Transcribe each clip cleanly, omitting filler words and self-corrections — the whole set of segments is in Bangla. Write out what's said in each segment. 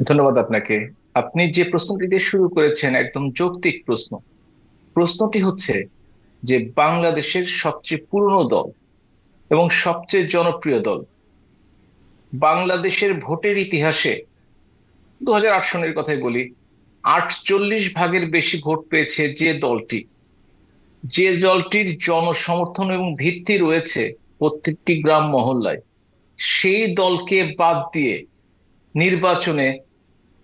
ধন্যবাদ আপনাকে। আপনি যে প্রশ্নটি দিয়ে শুরু করেছেন একদম যৌক্তিক প্রশ্ন। প্রশ্নটি হচ্ছে যে বাংলাদেশের সবচেয়ে পুরনো দল এবং সবচেয়ে জনপ্রিয় দল, বাংলাদেশের ভোটের ইতিহাসে 2008 সনের কথাই বলি, 48 ভাগের বেশি ভোট পেয়েছে যে দলটির জনসমর্থন এবং ভিত্তি রয়েছে প্রত্যেকটি গ্রাম মহল্লায়, সেই দলকে বাদ দিয়ে নির্বাচনে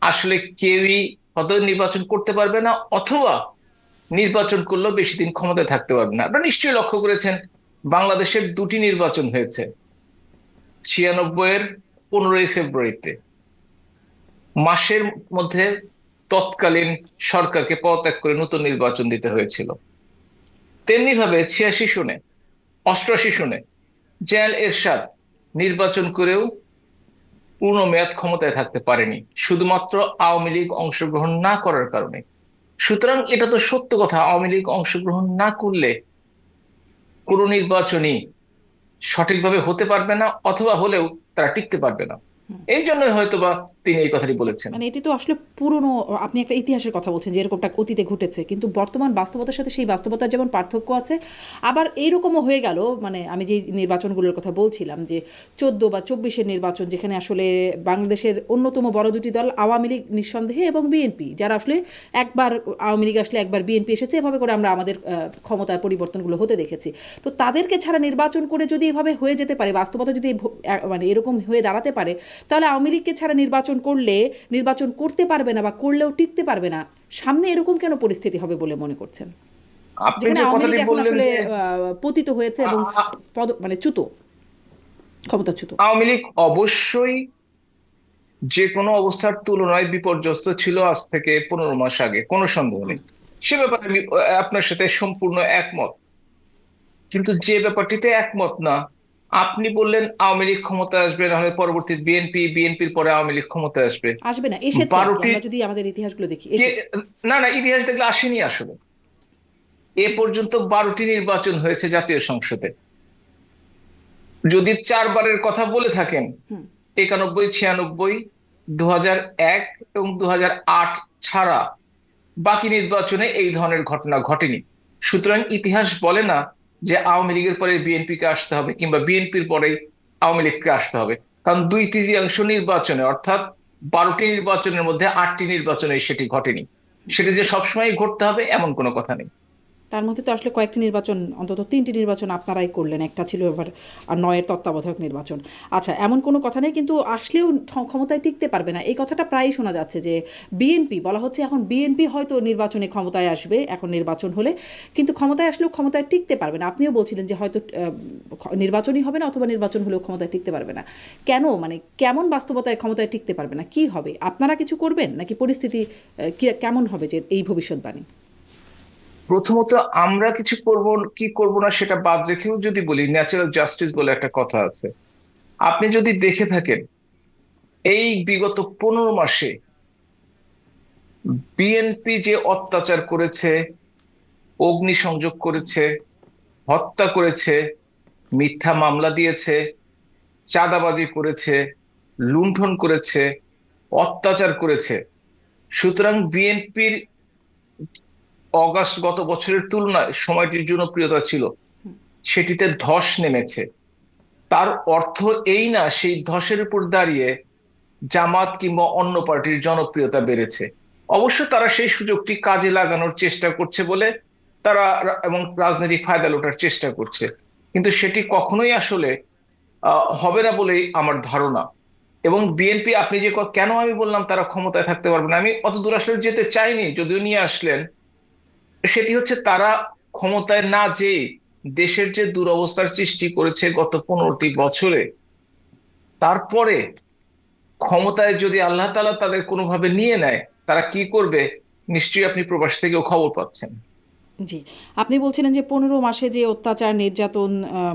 আসলে কেউই হয়তো নির্বাচন করতে পারবে না, অথবা নির্বাচন করলেও বেশি দিন ক্ষমতায় থাকতে পারবে না। আপনারা নিশ্চয়ই লক্ষ্য করেছেন, বাংলাদেশের দুটি নির্বাচন হয়েছে। 96-এর 15ই ফেব্রুয়ারিতে মাসের মধ্যে তৎকালীন সরকারকে পদত্যাগ করে নতুন নির্বাচন দিতে হয়েছিল। তেমনি ভাবে 86 সনে, 88 সনে জেনারেল এরশাদ নির্বাচন করেও পূর্ণ মেয়াদ ক্ষমতায় থাকতে পারেনি, শুধুমাত্র আওয়ামী লীগ অংশগ্রহণ না করার কারণে। সুতরাং এটা তো সত্য কথা, আওয়ামী লীগ অংশগ্রহণ না করলে কোনো নির্বাচনই সঠিকভাবে হতে পারবে না, অথবা হলেও তারা টিকতে পারবে না। এই জন্যই হয়তোবা তিনি এই কথাটি বলেছেন। মানে এটি তো আসলে পুরনো, আপনি একটা ইতিহাসের কথা বলছেন যে এরকমটা অতীতে ঘটেছে, কিন্তু বর্তমান বাস্তবতার সাথে সেই বাস্তবতার যেমন পার্থক্য আছে, আবার এইরকমও হয়ে গেল। মানে আমি যে নির্বাচনগুলোর কথা বলছিলাম, যে 14 বা 24-এর নির্বাচন, যেখানে আসলে বাংলাদেশের অন্যতম বড় দুটি দল আওয়ামী লীগ নিঃসন্দেহে এবং বিএনপি, যারা আসলে একবার আওয়ামী লীগ আসলে একবার বিএনপি এসেছে, এভাবে করে আমরা আমাদের ক্ষমতার পরিবর্তনগুলো হতে দেখেছি। তো তাদেরকে ছাড়া নির্বাচন করে যদি এভাবে হয়ে যেতে পারে, বাস্তবতা যদি মানে এরকম হয়ে দাঁড়াতে পারে, তাহলে আওয়ামী লীগকে ছাড়া নির্বাচন করলে নির্বাচন করতে পারবে না, বা করলেও টিকতে পারবে না। সামনে এরকম কেন পরিস্থিতি হবে বলে মনে করছেন, আপনি যেখানে যে আওয়ামী লীগ কথাটি এখন বললেন আসলে যে পতিত হয়েছে এবং আ- আ- মানে চ্যুত, ক্ষমতাচ্যুত? আওয়ামী লীগ অবশ্যই যে কোনো অবস্থার তুলনায় বিপর্যস্ত ছিল আজ থেকে 15 মাস আগে, কোনো সন্দেহ নেই। সে ব্যাপারে আমি আপনার সাথে সম্পূর্ণ একমত। কিন্তু যে ব্যাপারটিতে একমত না, আপনি বললেন আওয়ামী লীগ ক্ষমতায় আসবে, না হলে পরবর্তী বিএনপি, বিএনপির পরে আওয়ামী লীগ ক্ষমতায় আসবে। আসবে না, এসেছে আর কি, 12টি আমরা যদি আমাদের ইতিহাসগুলো দেখি, কে, এসেছে। না না, ইতিহাস দেখলে আসেনি আসলে। এ পর্যন্ত 12টি নির্বাচন হয়েছে জাতীয় সংসদে। যদি চারবারের কথা বলে থাকেন, হুম। 91, 96, 2001 এবং 2008 ছাড়া বাকি নির্বাচনে এই ধরনের ঘটনা ঘটেনি। সুতরাং ইতিহাস বলে না যে আওয়ামী লীগের পরে বিএনপি কে আসতে হবে, কিংবা বিএনপির পরে আওয়ামী লীগকে আসতে হবে। কারণ 2/3 নির্বাচনে, অর্থাৎ 12টি নির্বাচনের মধ্যে 8টি নির্বাচনে সেটি ঘটেনি। সেটা যে সবসময় ঘটতে হবে এমন কোনো কথা নেই। তার মধ্যে তো আসলে কয়েকটি নির্বাচন, অন্তত 3টি নির্বাচন আপনারাই করলেন, একটা ছিল এবার আর 9-এর তত্ত্বাবধায়ক নির্বাচন। আচ্ছা, এমন কোনো কথা নেই, কিন্তু আসলেও ক্ষমতায় টিকতে পারবে না, এই কথাটা প্রায়ই শোনা যাচ্ছে। যে বিএনপি বলা হচ্ছে, এখন বিএনপি হয়তো নির্বাচনে ক্ষমতায় আসবে, এখন নির্বাচন হলে, কিন্তু ক্ষমতায় আসলেও ক্ষমতায় টিকতে পারবে না। আপনিও বলছিলেন যে হয়তো নির্বাচনই হবে না, অথবা নির্বাচন হলেও ক্ষমতায় টিকতে পারবে না। কেন, মানে কেমন বাস্তবতায় ক্ষমতায় টিকতে পারবে না? কি হবে? আপনারা কিছু করবেন নাকি পরিস্থিতি কেমন হবে, যে এই ভবিষ্যৎবাণী? প্রথমত, আমরা কিছু করব কি করব না সেটা বাদ রেখেও যদি বলি, ন্যাচারাল জাস্টিস বলে একটা কথা আছে। আপনি যদি দেখে থাকেন, এই বিগত 15 মাসে বিএনপি যে অত্যাচার করেছে, অগ্নিসংযোগ করেছে, হত্যা করেছে, মিথ্যা মামলা দিয়েছে, চাঁদাবাজি করেছে, লুণ্ঠন করেছে, অত্যাচার করেছে। সুতরাং বিএনপির অগাস্ট গত বছরের তুলনায় সময়টির জনপ্রিয়তা ছিল, সেটিতে ধস নেমেছে। তার অর্থ এই না সেই ধসের উপর দাঁড়িয়ে জামাত কিংবা অন্য পার্টির জনপ্রিয়তা বেড়েছে। অবশ্য তারা সেই সুযোগটি কাজে লাগানোর চেষ্টা করছে বলে তারা এবং রাজনৈতিক ফায়দা লোটার চেষ্টা করছে। কিন্তু সেটি কখনোই আসলে হবে না বলেই আমার ধারণা। এবং বিএনপি, আপনি যে কেন আমি বললাম তারা ক্ষমতায় থাকতে পারবে না, আমি অত দূর আসলে যেতে চাইনি, যদিও নিয়ে আসলেন। সেটি হচ্ছে তারা ক্ষমতায় না যেয়ে দেশের যে দুরবস্থার সৃষ্টি করেছে গত 15টি বছরে, তারপরে ক্ষমতায় যদি আল্লাহ তাআলা তাদের কোনোভাবে নিয়ে নেয়, তারা কি করবে নিশ্চয়ই আপনি প্রবাস থেকেও খবর পাচ্ছেন। জি। আপনি বলছিলেন যে 15 মাসে যে অত্যাচার, নির্যাতন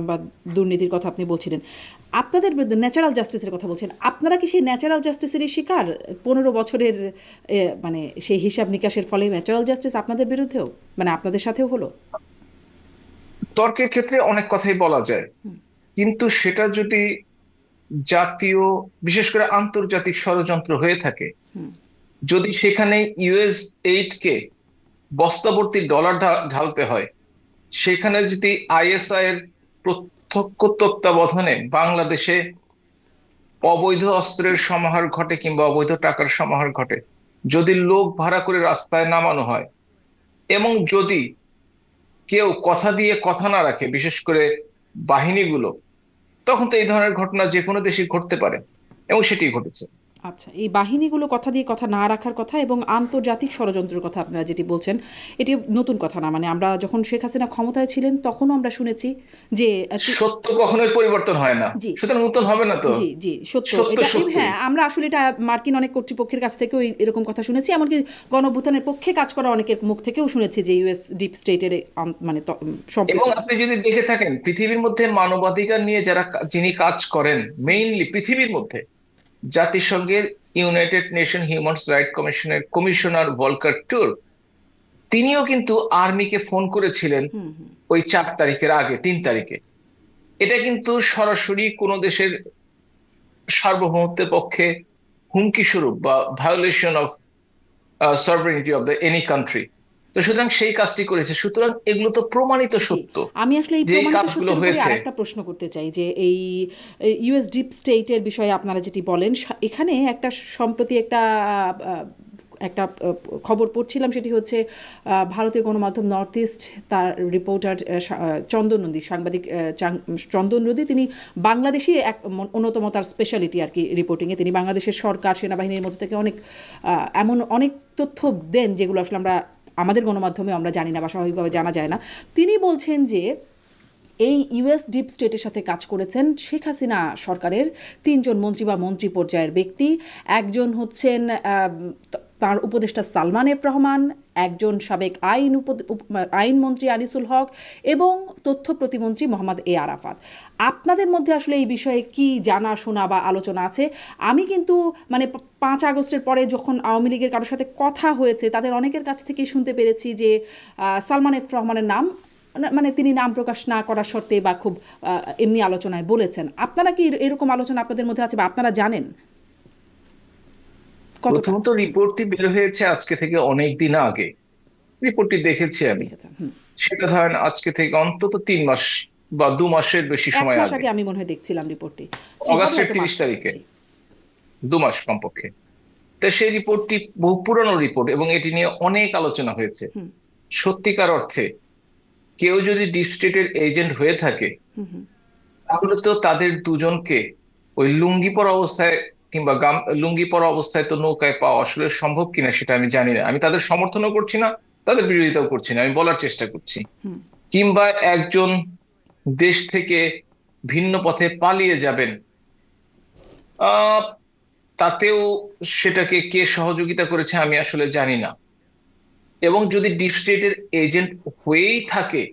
বা দুর্নীতির কথা আপনি বলছিলেন। আপনাদের বিরুদ্ধে ন্যাচারাল জাস্টিসের কথা বলছেন। আপনারা কি সেই ন্যাচারাল জাস্টিসেরই শিকার? 15 বছরের মানে সেই হিসাব নিকাশের ফলে ন্যাচারাল জাস্টিস আপনাদের বিরুদ্ধেও, মানে আপনাদের সাথেও হলো? তর্কের ক্ষেত্রে অনেক কথাই বলা যায়, কিন্তু সেটা যদি জাতীয়, বিশেষ করে আন্তর্জাতিক ষড়যন্ত্র হয়ে থাকে, হুম। যদি সেখানে ইউএস এইড কে বস্তাভর্তি ডলার ঢালতে হয়, সেখানে যদি আইএসআই এর প্রত্যক্ষ তত্ত্বাবধানে বাংলাদেশে অবৈধ অস্ত্রের সমাহার ঘটে কিংবা অবৈধ টাকার সমাহার ঘটে, যদি লোক ভাড়া করে রাস্তায় নামানো হয়, এবং যদি কেউ কথা দিয়ে কথা না রাখে, বিশেষ করে বাহিনীগুলো, তখন তো এই ধরনের ঘটনা যে কোনো দেশে ঘটতে পারে, এবং সেটি ঘটেছে। আচ্ছা, এই বাহিনীগুলো কথা দিয়ে কথা না রাখার কথা এবং আন্তর্জাতিক ষড়যন্ত্রের কথা আপনারা যেটি বলছেন, এটি নতুন কথা না। মানে আমরা যখন শেখ হাসিনা ক্ষমতায় ছিলেন তখনও আমরা শুনেছি যে সত্য কখনোই পরিবর্তন হয় না, জি, সুতরাং নতুন হবে না তো। জি, জি, সত্য সত্য এটা। সত্যই। হ্যাঁ, আমরা আসলে এটা মার্কিন অনেক কর্তৃপক্ষের কাছ থেকেও এরকম কথা শুনেছি, এমনকি গণঅভ্যুত্থানের পক্ষে কাজ করা অনেকের মুখ থেকেও শুনেছি যে ইউএস ডিপ স্টেটের মানে এবং সম্পৃক্ততা। আপনি যদি দেখে থাকেন, পৃথিবীর মধ্যে মানবাধিকার নিয়ে যারা যিনি কাজ করেন মেইনলি পৃথিবীর মধ্যে, জাতিসংঘের ইউনাইটেড নেশন হিউম্যান রাইট কমিশনের কমিশনার ভলকার টুর্ক, তিনিও কিন্তু আর্মিকে ফোন করেছিলেন হুম, হুম। ওই 4 তারিখের আগে, 3 তারিখে। এটা কিন্তু সরাসরি কোনো দেশের সার্বভৌমত্বের পক্ষে হুমকি স্বরূপ বা violation of সভরেনিটি of the any country. তো সুতরাং সেই কাজটি করেছে, সুতরাং এগুলো তো প্রমাণিত জি, সত্য আমি আসলে এই যে এই প্রমাণিত কাজগুলো সত্যের উপরে হয়েছে। আরেকটা প্রশ্ন করতে চাই যে এই ইউএস ডিপ স্টেটের বিষয়ে আপনারা যেটি বলেন, এখানে একটা সম্প্রতি আহ, একটা খবর পড়ছিলাম, সেটি হচ্ছে ভারতীয় গণমাধ্যম নর্থ ইস্ট, তার রিপোর্টার চন্দন নন্দী, সাংবাদিক চন্দন নন্দী, তিনি বাংলাদেশি এক অন্যতম তার স্পেশালিটি আর কি রিপোর্টিংয়ে, তিনি বাংলাদেশের সরকার সেনাবাহিনীর মধ্যে থেকে অনেক এমন অনেক তথ্য দেন যেগুলো আসলে আমাদের গণমাধ্যমে আমরা জানি না বা স্বাভাবিকভাবে জানা যায় না। তিনি বলছেন যে এই ইউএস ডিপ স্টেটের সাথে কাজ করেছেন শেখ হাসিনা সরকারের 3 জন মন্ত্রী বা মন্ত্রী পর্যায়ের ব্যক্তি। একজন হচ্ছেন তার উপদেষ্টা সালমান এফ রহমান, একজন সাবেক আইনমন্ত্রী আনিসুল হক এবং তথ্য প্রতিমন্ত্রী মোহাম্মদ এ আরাফাত। আপনাদের মধ্যে আসলে এই বিষয়ে কি জানা শোনা বা আলোচনা আছে? আমি কিন্তু মানে 5 আগস্টের পরে যখন আওয়ামী লীগের কারোর সাথে কথা হয়েছে, তাদের অনেকের কাছ থেকেই শুনতে পেরেছি যে সালমান এফ রহমানের নাম, মানে তিনি নাম প্রকাশ না করার শর্তে বা খুব এমনি আলোচনায় বলেছেন। আপনারা কি এরকম আলোচনা আপনাদের মধ্যে আছে বা আপনারা জানেন কতটা প্রথমত, রিপোর্টটি বের হয়েছে আজকে থেকে অনেক দিন আগে, রিপোর্টটি দেখেছি আমি। দেখেছেন? সেটা ধরেন আজকে থেকে অন্তত 3 মাস বা 2 মাসের বেশি 1 সময় মাস আগে, আগে আমি মনে হয় দেখছিলাম রিপোর্টটি। জি, হবে অগাস্টের হয়তো মাস 30 তারিখে, জি। 2 মাস কমপক্ষে। তো সেই রিপোর্টটি বহু পুরনো রিপোর্ট এবং এটি নিয়ে অনেক আলোচনা হয়েছে। হুম, সত্যিকার অর্থে কেউ যদি ডিপ স্টেটের এজেন্ট হয়ে থাকে, হুম, হুম। তাহলে তো তাদের দুজনকে ওই লুঙ্গি পরা অবস্থায় কিংবা লুঙ্গি পরা অবস্থায় তো নৌকায় পাওয়া আসলে সম্ভব কিনা সেটা আমি জানি না। আমি তাদের সমর্থনও করছি না, তাদের বিরোধিতাও করছি না, আমি বলার চেষ্টা করছি। কিংবা একজন দেশ থেকে ভিন্ন পথে পালিয়ে যাবেন, আহ তাতেও সেটাকে কে সহযোগিতা করেছে আমি আসলে জানি না। এবং যদি ডিপ স্টেটের এজেন্ট হয়েই থাকে,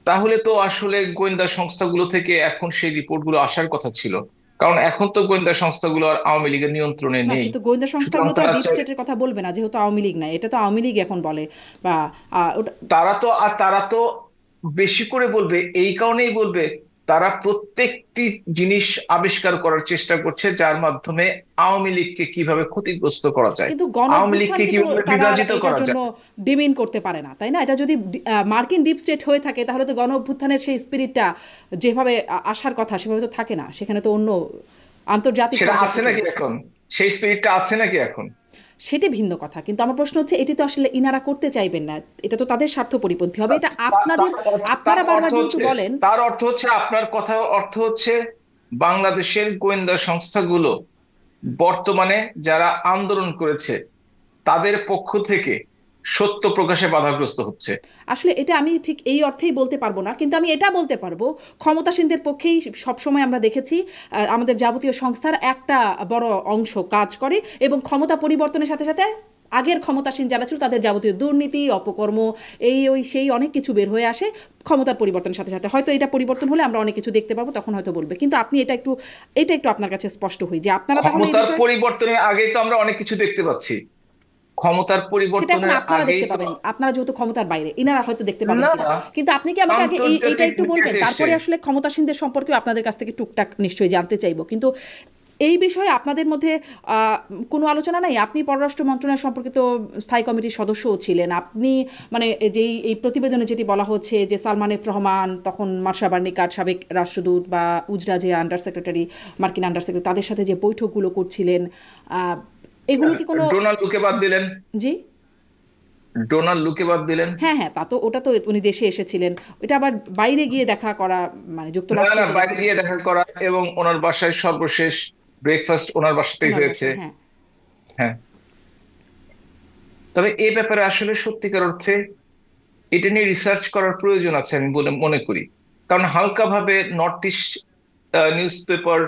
তাহলে তো আসলে গোয়েন্দা সংস্থাগুলো থেকে এখন সেই রিপোর্টগুলো আসার কথা ছিল, কারণ এখন তো গোয়েন্দা সংস্থাগুলো আর আওয়ামী লীগের নিয়ন্ত্রণে না, নেই। কিন্তু গোয়েন্দা সুতরাং সংস্থাগুলো তো আর তারা ডিপ স্টেটের কথা বলবে না, যেহেতু আওয়ামী লীগ নাই, এটা তো আওয়ামী লীগ এখন বলে বা ওটা। তারা তো বেশি করে বলবে, এই কারণেই বলবে, তারা প্রত্যেকটি জিনিস আবিষ্কার করার চেষ্টা করছে যার মাধ্যমে আওয়ামী লীগকে কিভাবে ক্ষতিগ্রস্ত করা যায়, কিন্তু গণ আওয়ামী লীগকে অভ্যুত্থানকে তো কিভাবে তারা আর বিভাজিত এটার করা জন্য যায়। ডিমিন করতে পারে না, তাই না? এটা যদি মার্কিন ডিপ স্টেট হয়ে থাকে তাহলে তো গণ অভ্যুত্থানের সেই স্পিরিটটা যেভাবে আসার কথা সেভাবে তো থাকে না, সেখানে তো অন্য আন্তর্জাতিক সেটা সংযোগ আছে চলে নাকি আসে। এখন? সেই স্পিরিটটা আছে নাকি এখন? সেটি ভিন্ন কথা, কিন্তু আমার প্রশ্ন হচ্ছে এটি তো আসলে ইনারা করতে চাইবেন না, এটা তো তাদের স্বার্থ পরিপন্থী হবে, এটা আপনাদের, তার আপনারা বারবার অর্থ যেহেতু হচ্ছে, বলেন। আপনার কথা অর্থ হচ্ছে বাংলাদেশের গোয়েন্দা সংস্থাগুলো বর্তমানে যারা আন্দোলন করেছে তাদের পক্ষ থেকে সত্য প্রকাশে বাধাগ্রস্ত হচ্ছে। আসলে এটা আমি ঠিক এই অর্থেই বলতে পারবো না, কিন্তু আমি এটা বলতে পারবো ক্ষমতাসীনদের পক্ষেই সবসময় আমরা দেখেছি আমাদের যাবতীয় সংস্থার একটা বড় অংশ কাজ করে এবং ক্ষমতা পরিবর্তনের সাথে সাথে আগের ক্ষমতাসীন যারা ছিল তাদের যাবতীয় দুর্নীতি অপকর্ম এই ওই সেই অনেক কিছু বের হয়ে আসে ক্ষমতার পরিবর্তনের সাথে সাথে। হয়তো এটা পরিবর্তন হলে আমরা অনেক কিছু দেখতে পাবো, তখন হয়তো বলবে। কিন্তু আপনি এটা একটু আপনার কাছে স্পষ্ট হই যে আপনারা তাহলে এই ক্ষমতার বিষয়ে। পরিবর্তনের আগেই তো আমরা অনেক কিছু দেখতে পাচ্ছি। ক্ষমতার সেটা এখন পরিবর্তনের আপনারা আগেই দেখতে তো। পাবেন, আপনারা যেহেতু ক্ষমতার বাইরে, ইনারা হয়তো দেখতে পাবেন না, কিনা। কিন্তু আপনি কি আমাকে আগে এইটা আন্তর্জাতিক একটু বলবেন, মিডিয়াতে এসছে। তারপরে আসলে ক্ষমতাসীনদের সম্পর্কেও আপনাদের কাছ থেকে টুকটাক নিশ্চয়ই জানতে চাইবো। কিন্তু এই বিষয়ে আপনাদের মধ্যে আহ, কোনো আলোচনা নাই? আপনি পররাষ্ট্র মন্ত্রণালয় সম্পর্কিত স্থায়ী কমিটির সদস্যও ছিলেন। আপনি মানে যেই এই প্রতিবেদনে যেটি বলা হচ্ছে যে সালমান এফ রহমান, তখন মার্শা বার্নিকাট সাবেক রাষ্ট্রদূত, বা উজরা যে আন্ডার সেক্রেটারি, মার্কিন আন্ডার সেক্রেটারি, তাদের সাথে যে বৈঠকগুলো করছিলেন, আহ, এগুলো কি কোনো? ডোনাল্ড লুকে বাদ দিলেন, জি। ডোনাল্ড লুকে বাদ দিলেন। হ্যাঁ হ্যাঁ, তা তো ওটা তো উনি দেশে এসেছিলেন, ওটা আবার বাইরে গিয়ে দেখা করা, মানে না যুক্তরাষ্ট্রে না, গিয়ে বাইরে গিয়ে দেখা করা এবং ওনার বাসায় সর্বশেষ ব্রেকফাস্ট ওনার বাসাতেই ওনার হয়েছে। বাসায়, হ্যাঁ। হ্যাঁ, তবে এই ব্যাপারে আসলে সত্যিকার অর্থে এটা নিয়ে রিসার্চ করার প্রয়োজন আছে আমি বলে মনে করি। কারণ হালকাভাবে নর্থ ইস্ট নিউজ পেপার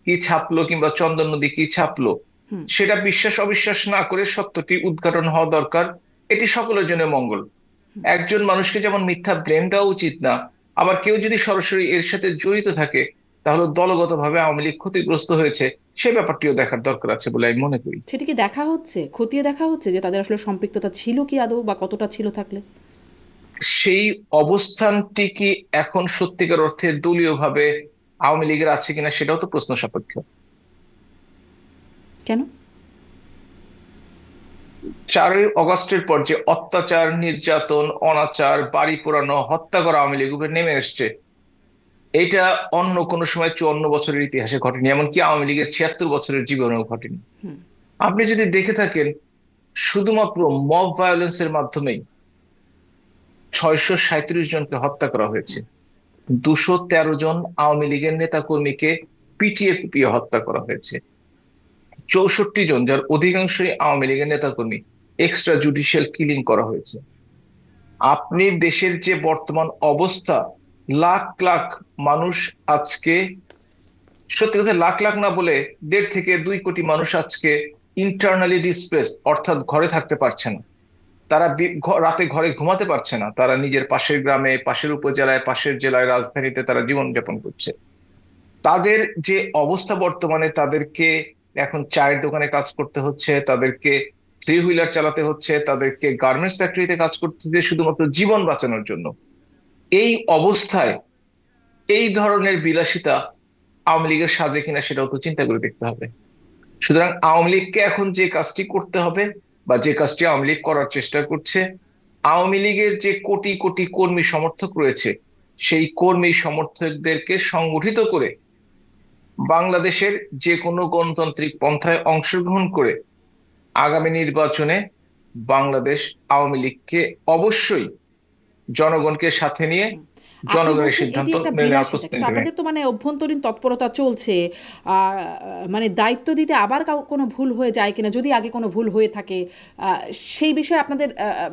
কি ছাপলো কিংবা চন্দন নদী কি ছাপলো, হুম। সেটা বিশ্বাস অবিশ্বাস না করে সত্যটি উদ্ঘাটন হওয়া দরকার। এটি সকলের জন্য মঙ্গল। একজন মানুষকে যেমন মিথ্যা ব্লেম দেওয়া উচিত না, আবার কেউ যদি সরাসরি এর সাথে জড়িত থাকে তাহলে দলগতভাবে আওয়ামী লীগ ক্ষতিগ্রস্ত হয়েছে সে ব্যাপারটিও দেখার দরকার আছে বলে আমি মনে করি। সেটা কি দেখা হচ্ছে, খতিয়ে দেখা হচ্ছে যে তাদের আসলে সম্পৃক্ততা ছিল কি আদৌ, বা কতটা ছিল থাকলে? সেই অবস্থানটি কি এখন সত্যিকার অর্থে দলীয়ভাবে আওয়ামী লীগের আছে কিনা সেটাও তো প্রশ্ন সাপেক্ষ। কেন? 4ই অগস্টের পর যে অত্যাচার, নির্যাতন, অনাচার, বাড়ি পোড়ানো, হত্যা করা আওয়ামী লীগ উপর নেমে এসছে, এটা অন্য কোনো সময় 54 বছরের ইতিহাসে ঘটেনি, এমনকি আওয়ামী লীগের 76 বছরের জীবনেও ঘটেনি। হুম। আপনি যদি দেখে থাকেন, শুধুমাত্র মব ভায়োলেন্সের মাধ্যমেই 637 জনকে হত্যা করা হয়েছে। 213 জন আওয়ামী লীগের নেতা কর্মীকে পিটিয়ে কুপিয়ে হত্যা করা হয়েছে। 64 জন, যার অধিকাংশই আওয়ামী লীগের নেতা কর্মী, এক্সট্রা জুডিশিয়াল কিলিং করা হয়েছে। আপনি দেশের যে বর্তমান অবস্থা, লাখ লাখ মানুষ আজকে, সত্যি কথা লাখ লাখ না বলে 1.5 থেকে 2 কোটি মানুষ আজকে ইন্টারনালি ডিসপ্লেসড, অর্থাৎ ঘরে থাকতে পারছে না। তারা রাতে ঘরে ঘুমাতে পারছে না, তারা নিজের পাশের গ্রামে, পাশের উপজেলায়, পাশের জেলায়, রাজধানীতে তারা জীবনযাপন করছে। তাদের যে অবস্থা বর্তমানে, তাদেরকে এখন চায়ের দোকানে কাজ করতে হচ্ছে, তাদেরকে 3 হুইলার চালাতে হচ্ছে, তাদেরকে গার্মেন্টস ফ্যাক্টরিতে কাজ করতে হচ্ছে শুধুমাত্র জীবন বাঁচানোর জন্য। এই অবস্থায় এই ধরনের বিলাসিতা আওয়ামী লীগের সাজে কিনা সেটাও তো চিন্তা করে দেখতে হবে। সুতরাং আওয়ামী লীগকে এখন যে কাজটি করতে হবে, বা যে কাজটি আওয়ামী লীগ করার চেষ্টা করছে, আওয়ামী লীগের যে কোটি কোটি কর্মী সমর্থক রয়েছে, সেই কর্মী সমর্থকদেরকে সংগঠিত করে বাংলাদেশের যে কোনো গণতান্ত্রিক পন্থায় অংশগ্রহণ করে আগামী নির্বাচনে বাংলাদেশ আওয়ামী লীগকে অবশ্যই জনগণকে সাথে নিয়ে আপনি জনগণের বলছেন এটি সিদ্ধান্ত একটা মেনে নেওয়ার বিলাসিতা, প্রস্তুতি কিন্তু নেবে। আপনাদের তো মানে অভ্যন্তরীণ তৎপরতা চলছে। আহ, মানে দায়িত্ব দিতে আবার কোনো ভুল হয়ে যায় কিনা, যদি আগে কোনো ভুল হয়ে থাকে, সেই বিষয়ে আপনাদের